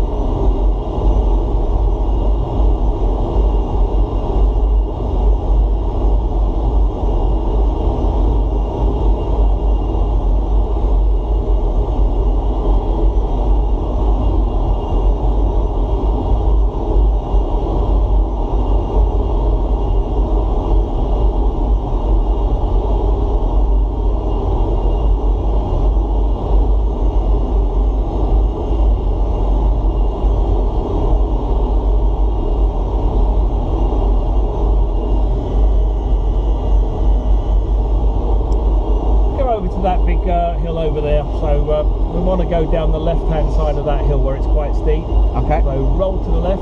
That big hill over there, so we want to go down the left hand side of that hill where it's quite steep. Okay. So roll to the left,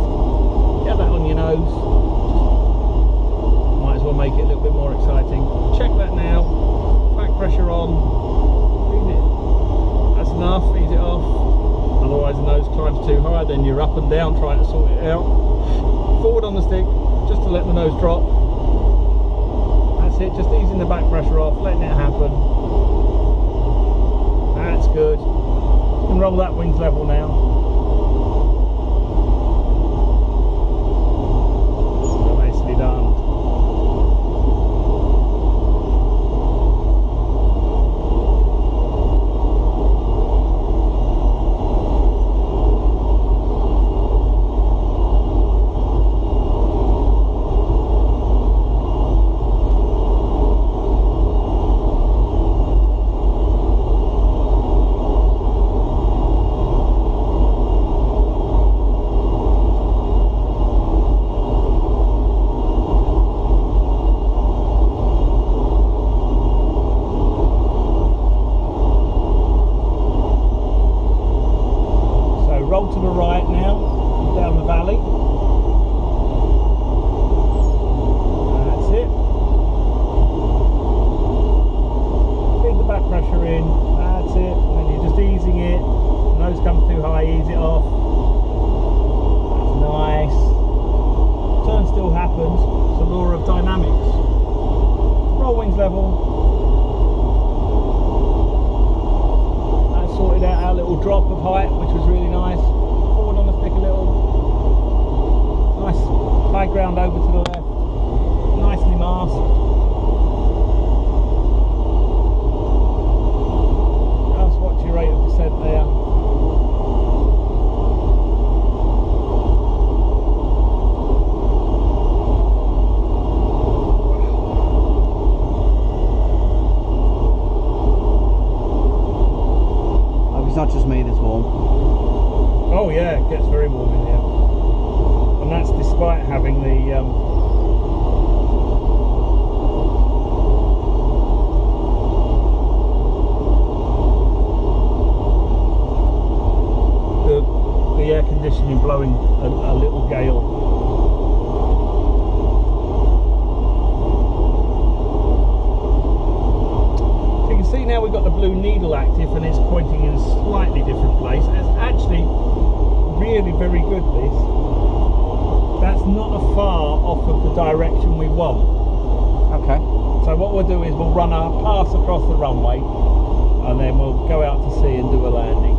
get that on your nose, might as well make it a little bit more exciting. Check that now, back pressure on, breathe it, that's enough, ease it off, otherwise the nose climbs too high, then you're up and down trying to sort it out. Forward on the stick, just to let the nose drop, that's it, just easing the back pressure off, letting it happen. That's good. You can roll that wings level now. Nicely done. Roll to the right now, down the valley. That's it. Feed the back pressure in, that's it. And then you're just easing it. The nose comes too high, ease it off. That's nice. Turn still happens, it's the law of dynamics. Roll wings level. Sorted out our little drop of height, which was really nice. Forward on the stick a little. Nice high ground over to the left. Nicely masked. Just watch your rate of descent there. Not just me that's warm. Oh yeah, it gets very warm in here. And that's despite having the air conditioning blowing a little gale. See, now we've got the blue needle active and it's pointing in a slightly different place. It's actually really very good, this. That's not a far off of the direction we want. Okay. So what we'll do is we'll run our pass across the runway and then we'll go out to sea and do a landing.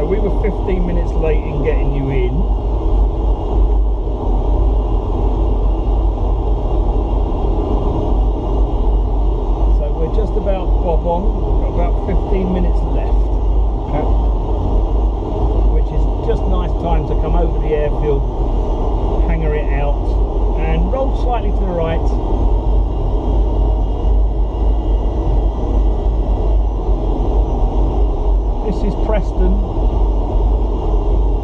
We were 15 minutes late in getting you in. So we're just about bob on. We've got about 15 minutes left. Okay. Which is just nice time to come over the airfield, hanger it out, and roll slightly to the right. This is Preston.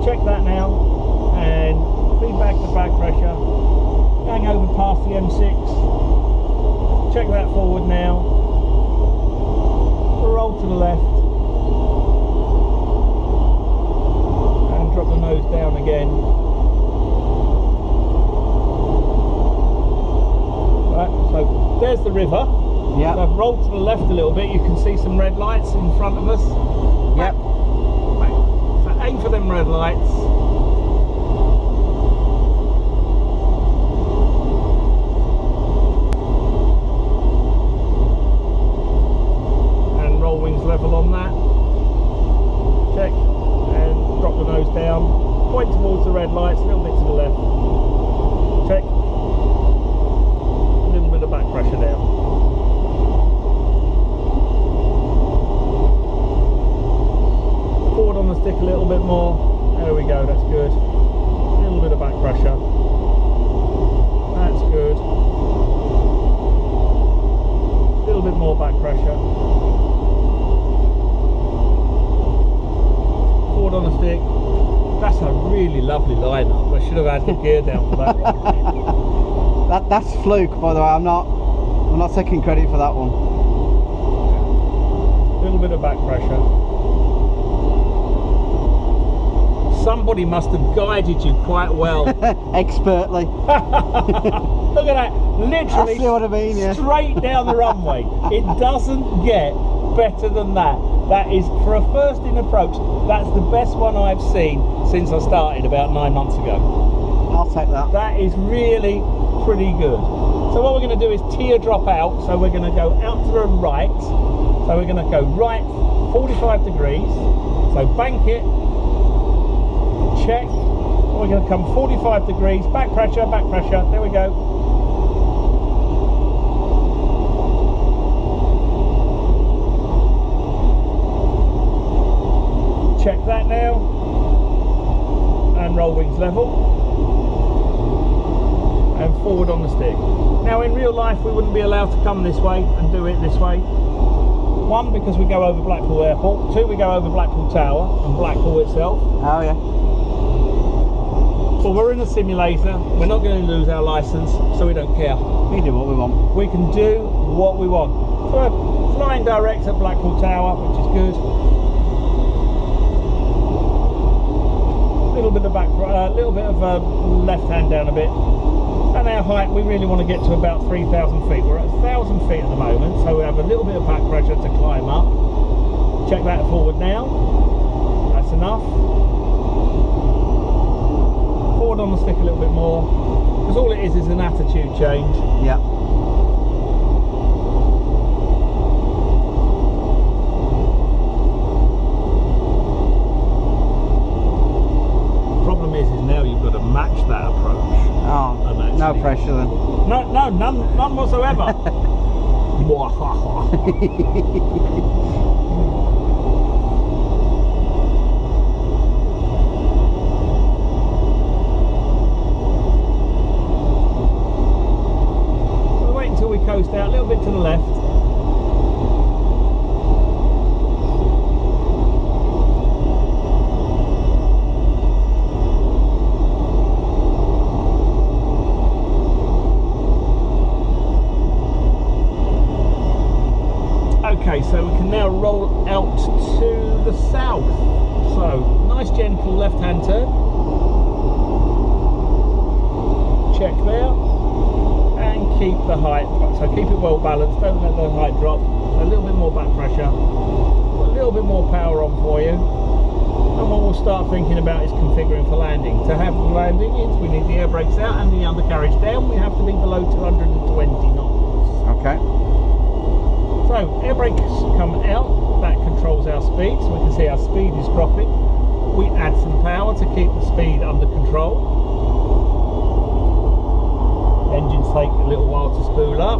Check that now and feed back the back pressure. Hang over past the M6. Check that forward now. Roll to the left and drop the nose down again. Right, so there's the river. Yeah. So I've rolled to the left a little bit. You can see some red lights in front of us. Yep. Right. So aim for them red lights. And roll wings level on that. Check. And drop the nose down. Point towards the red lights, a little bit to the left. Check. A little bit of back pressure down. Forward on the stick a little bit more. There we go, that's good. A little bit of back pressure. That's good. A little bit more back pressure. Forward on the stick. That's a really lovely lineup. I should have had the gear down for that one. That's fluke, by the way. I'm not taking credit for that one. A little bit of back pressure. Somebody must have guided you quite well. Expertly. Look at that. Literally I see what I mean, yeah. straight down the runway. It doesn't get better than that. That is, for a first in approach, that's the best one I've seen since I started about 9 months ago. I'll take that. That is really pretty good. So what we're going to do is teardrop out. So we're going to go out to the right. So we're going to go right 45 degrees. So bank it. Check. We're going to come 45 degrees. Back pressure, back pressure. There we go. Check that now, and roll wings level, and forward on the stick. Now in real life we wouldn't be allowed to come this way and do it this way. One, because we go over Blackpool Airport. Two, we go over Blackpool Tower and Blackpool itself. Oh yeah. But we're in a simulator, we're not going to lose our license, so we don't care. We do what we want. We can do what we want. So we're flying direct at Blackpool Tower, which is good. Little bit of back, little bit of left hand down a bit, and our height we really want to get to about 3,000 feet. We're at 1,000 feet at the moment, so we have a little bit of back pressure to climb up. Check that forward now. That's enough. Forward on the stick a little bit more, because all it is an attitude change. Yeah. Match that approach. Oh, no pressure then. No, none whatsoever. We'll wait until we coast out a little bit to the left. Okay, so we can now roll out to the south. So, nice gentle left-hand turn. Check there. And keep the height, so keep it well balanced, don't let the height drop. A little bit more back pressure. A little bit more power on for you. And what we'll start thinking about is configuring for landing. To have the landing, we need the air brakes out and the undercarriage down. We have to be below 220 knots. Okay. So, air brakes come out, that controls our speed, so we can see our speed is dropping. We add some power to keep the speed under control. Engines take a little while to spool up,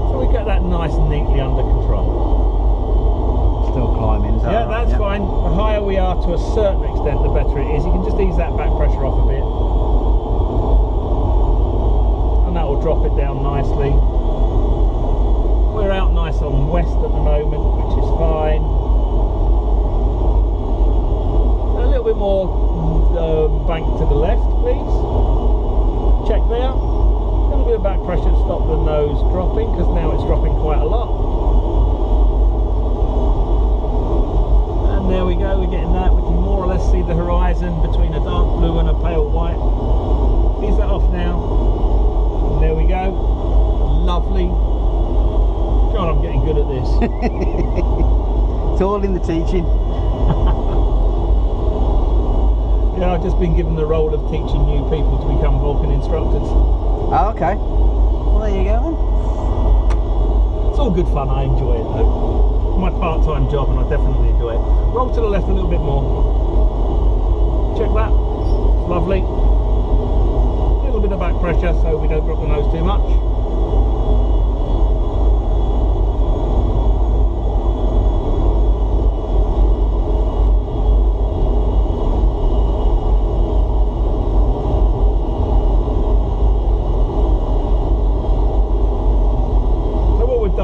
so we get that nice and neatly under control. Still climbing, is that yeah, right? that's fine. The higher we are to a certain extent, the better it is. You can just ease that back pressure off a bit. And that will drop it down nicely. We're out nice on west at the moment, which is fine. A little bit more bank to the left, please. Check there. A little bit of back pressure to stop the nose dropping, because now it's dropping quite a lot. And there we go, we're getting that. We can more or less see the horizon between a dark blue and a pale white. Ease that off now. And there we go. It's all in the teaching. Yeah, I've just been given the role of teaching new people to become Vulcan instructors. Oh, okay. Well, there you go then. It's all good fun, I enjoy it though. My part-time job and I definitely enjoy it. Roll to the left a little bit more. Check that. Lovely. A little bit of back pressure so we don't drop the nose too much.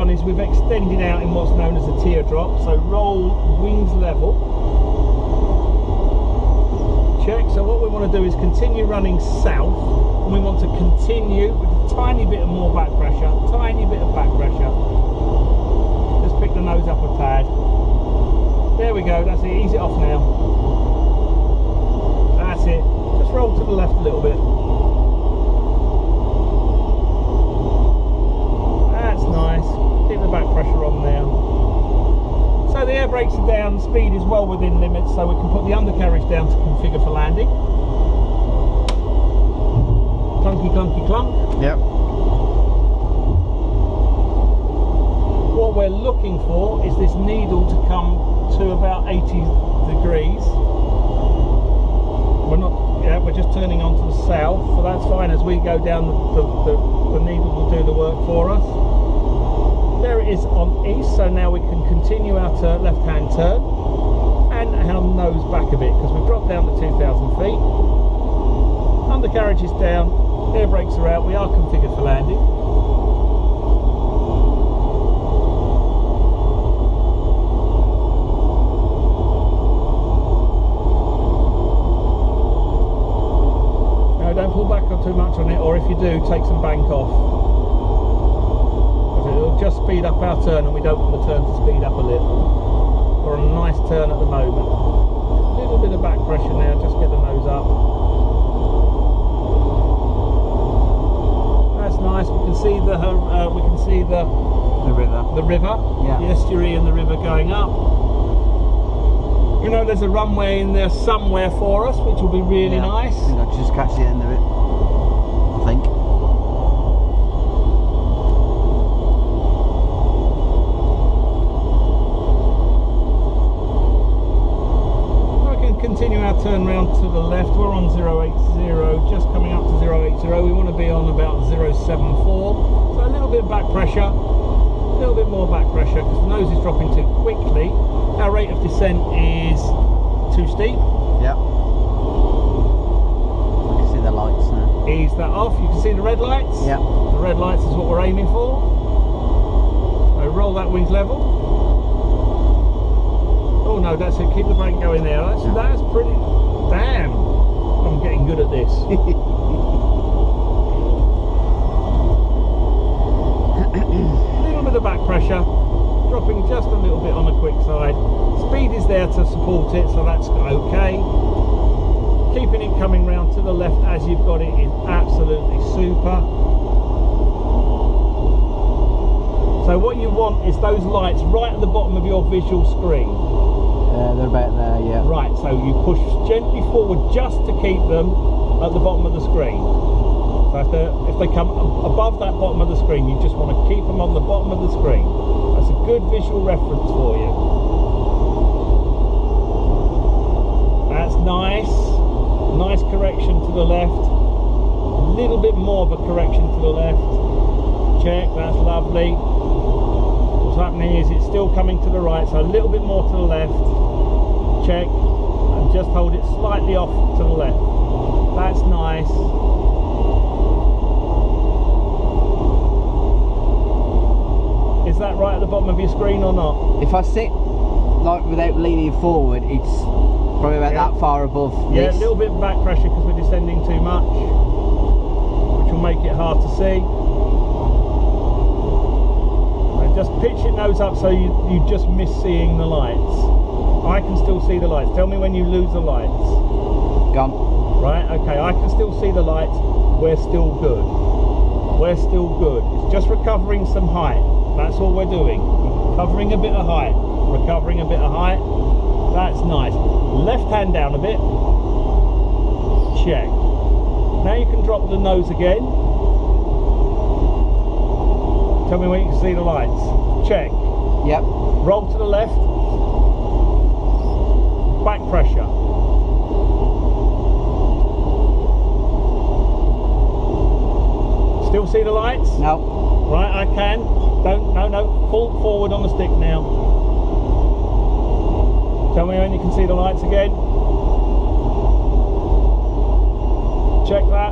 Is we've extended out in what's known as a teardrop, so roll wings level, check. So what we want to do is continue running south, and we want to continue with a tiny bit of more back pressure, tiny bit of back pressure. Just pick the nose up a tad. There we go, that's it, ease it off now. That's it, just roll to the left a little bit. That's nice. Keep the back pressure on there. So the air brakes are down, speed is well within limits, so we can put the undercarriage down to configure for landing. Clunky, clunky, clunk. Yep. What we're looking for is this needle to come to about 80 degrees. We're just turning onto the south, so that's fine. As we go down, the needle will do the work for us. There it is on east, so now we can continue our left-hand turn and our nose back a bit because we've dropped down to 2,000 feet. Undercarriage is down, air brakes are out, we are configured for landing. Now don't pull back too much on it, or if you do, take some bank off. It'll just speed up our turn and we don't want the turn to speed up a little. We're on a nice turn at the moment. A little bit of back pressure now, just get the nose up. That's nice. We can see the river. The river, yeah. The estuary and the river going up. You know, there's a runway in there somewhere for us, which will be really nice. I think I'll just catch the end of it. I think. Continue our turn round to the left. We're on 080, just coming up to 080. We want to be on about 074. So a little bit of back pressure, a little bit more back pressure because the nose is dropping too quickly. Our rate of descent is too steep. Yeah. I can see the lights now. Ease that off. You can see the red lights. Yeah. The red lights is what we're aiming for. So roll that wings level. Oh no, that's it, keep the brake going there. That's pretty, damn, I'm getting good at this. A little bit of back pressure, dropping just a little bit on the quick side. Speed is there to support it, so that's okay. Keeping it coming round to the left as you've got it is absolutely super. So what you want is those lights right at the bottom of your visual screen. They're about there, yeah. Right, so you push gently forward just to keep them at the bottom of the screen. So if they come above that bottom of the screen, you just want to keep them on the bottom of the screen. That's a good visual reference for you. That's nice. Nice correction to the left. A little bit more of a correction to the left. Check, that's lovely. What's happening is it's still coming to the right, so a little bit more to the left. Check, and just hold it slightly off to the left. That's nice. Is that right at the bottom of your screen or not? If I sit like without leaning forward, it's probably about that far above this. A little bit of back pressure because we're descending too much, which will make it hard to see. Just pitch it nose up so you just miss seeing the lights. I can still see the lights. Tell me when you lose the lights. Gone. Right, okay, I can still see the lights. We're still good. We're still good. It's just recovering some height. That's That's all we're doing. Covering a bit of height, recovering a bit of height. That's nice. Left hand down a bit. Check. Now you can drop the nose again. Tell me when you can see the lights. Check. Yep. Roll to the left. Back pressure. Still see the lights? No. Right, I can. No. Pull forward on the stick now. Tell me when you can see the lights again. Check that.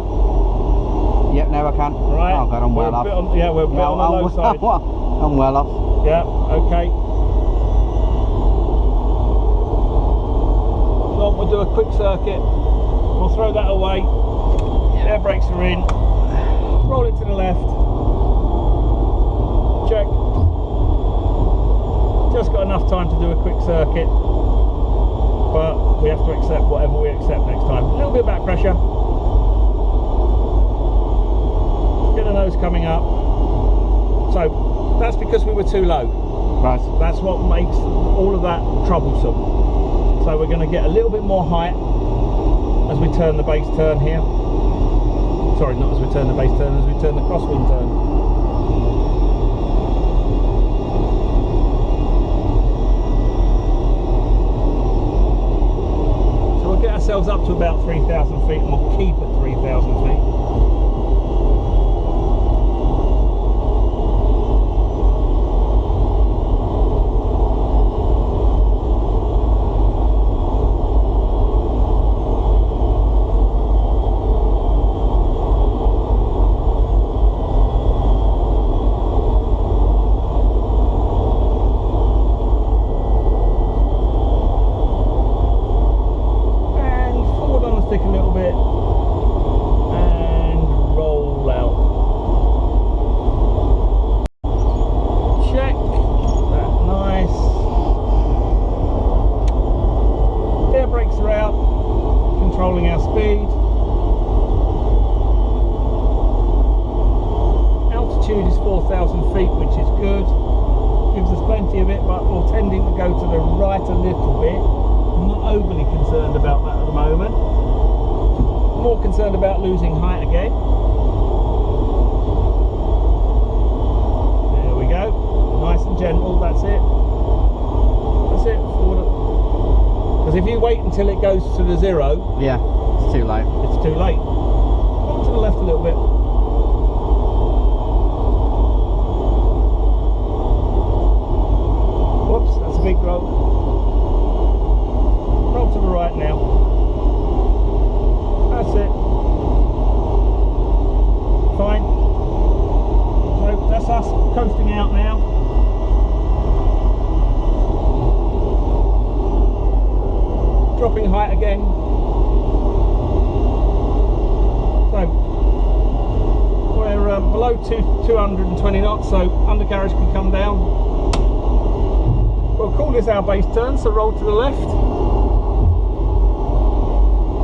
Yep, now I can. Right. Oh god, I'm well off. We're a bit on the low side. I'm well off. Yeah, okay. So we'll do a quick circuit. We'll throw that away. Air brakes are in. Roll it to the left. Check. Just got enough time to do a quick circuit, but we have to accept whatever we accept next time. A little bit of back pressure. Get the nose coming up. So that's because we were too low. Right. That's what makes all of that troublesome. So we're going to get a little bit more height as we turn the base turn here. Sorry, not as we turn the base turn, as we turn the crosswind turn. So we'll get ourselves up to about 3,000 feet and we'll keep at 3,000 feet. About losing height again. There we go. Nice and gentle. That's it. That's it. Because if you wait until it goes to the zero, yeah, it's too late. It's too late. Go to the left a little bit. Whoops, that's a big roll. Roll to the right now. That's it. Fine. So that's us coasting out now. Dropping height again. So we're below 220 knots, so undercarriage can come down. We'll call this our base turn, so roll to the left.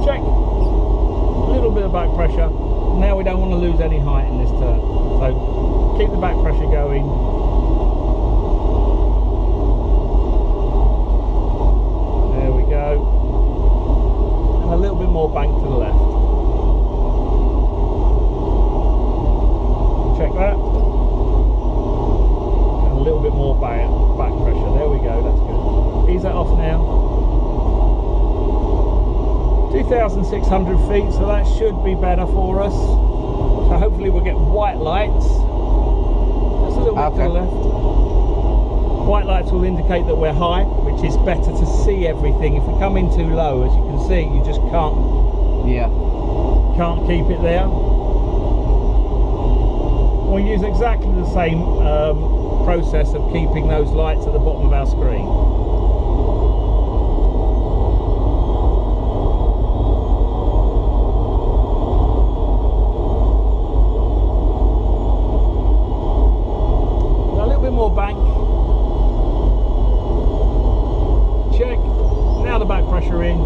Check. A little bit of back pressure. Now we don't want to lose any height in this turn, so keep the back pressure going. There we go, and a little bit more bank to the left. Check that, and a little bit more back pressure. There we go, that's good. Ease that off now. 2,600 feet, so that should be better for us. So hopefully we'll get white lights. Just a little bit to the left. White lights will indicate that we're high, which is better to see everything. If we come in too low, as you can see, you just can't keep it there. We'll use exactly the same process of keeping those lights at the bottom of our screen. More bank. Check. Now the back pressure in.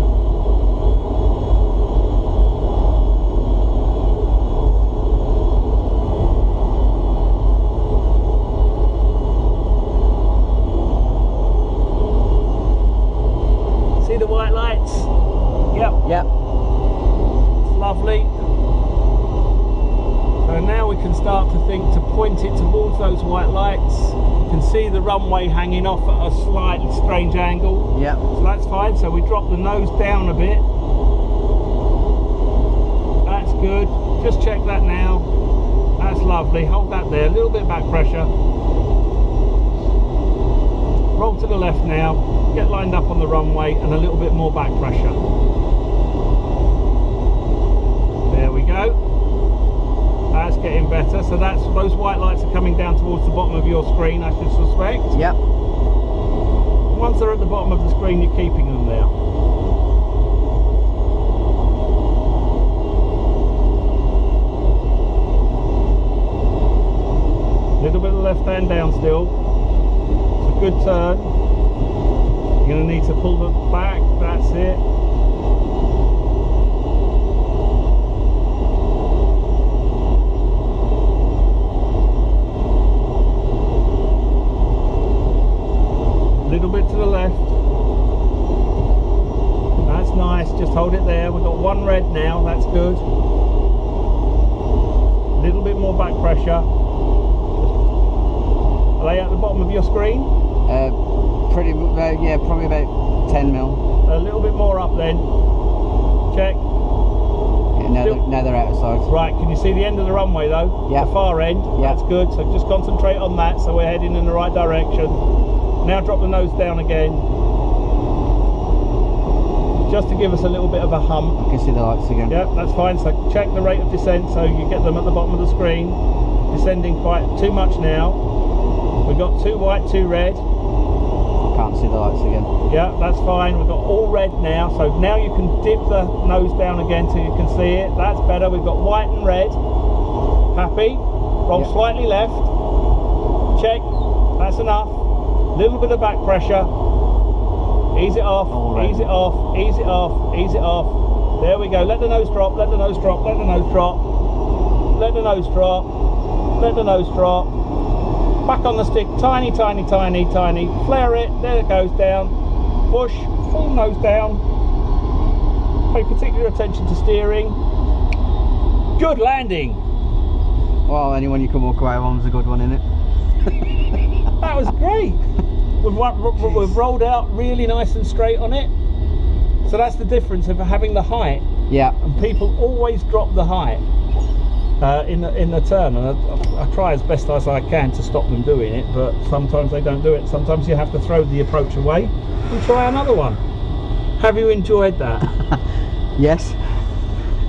white lights. You can see the runway hanging off at a slightly strange angle. Yeah. So that's fine. So we drop the nose down a bit. That's good. Just check that now. That's lovely. Hold that there. A little bit back pressure. Roll to the left now. Get lined up on the runway and a little bit more back pressure. There we go. That's getting better. So that's those white lights are coming down towards the bottom of your screen, I should suspect. Yep. Once they're at the bottom of the screen, you're keeping them there. Little bit of left hand down still. It's a good turn. You're going to need to pull them back. That's it. Little bit to the left. That's nice. Just hold it there. We've got one red now. That's good. Little bit more back pressure. Are they at the bottom of your screen? Yeah, probably about 10 mil. A little bit more up then. Check. Yeah, now they're out of sight. Right, can you see the end of the runway though? Yeah. The far end. Yeah. That's good. So just concentrate on that so we're heading in the right direction. Now drop the nose down again. Just to give us a little bit of a hump. I can see the lights again. Yeah, that's fine. So check the rate of descent so you get them at the bottom of the screen. Descending quite too much now. We've got 2 white, 2 red. Can't see the lights again. Yeah, that's fine. We've got all red now. So now you can dip the nose down again so you can see it. That's better. We've got white and red. Happy. Roll slightly left. Check. That's enough. Little bit of back pressure. Ease it off. Ease it off. Ease it off. Ease it off. There we go. Let the nose drop. Let the nose drop. Let the nose drop. Let the nose drop. Let the nose drop. Back on the stick, tiny, tiny, tiny, tiny. Flare it, there it goes down. Push, full nose down. Pay particular attention to steering. Good landing. Well, anyone you can walk away on was a good one, innit? That was great. We've rolled out really nice and straight on it. So that's the difference of having the height. Yeah. And people always drop the height. In the turn, and I try as best as I can to stop them doing it, but sometimes they don't do it. Sometimes you have to throw the approach away and try another one. Have you enjoyed that? Yes.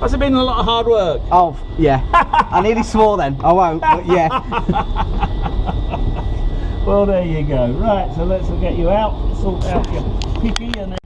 Has it been a lot of hard work? Oh, yeah. I nearly swore then. I won't, but yeah. Well, there you go. Right, so let's get you out, sort out your picky and then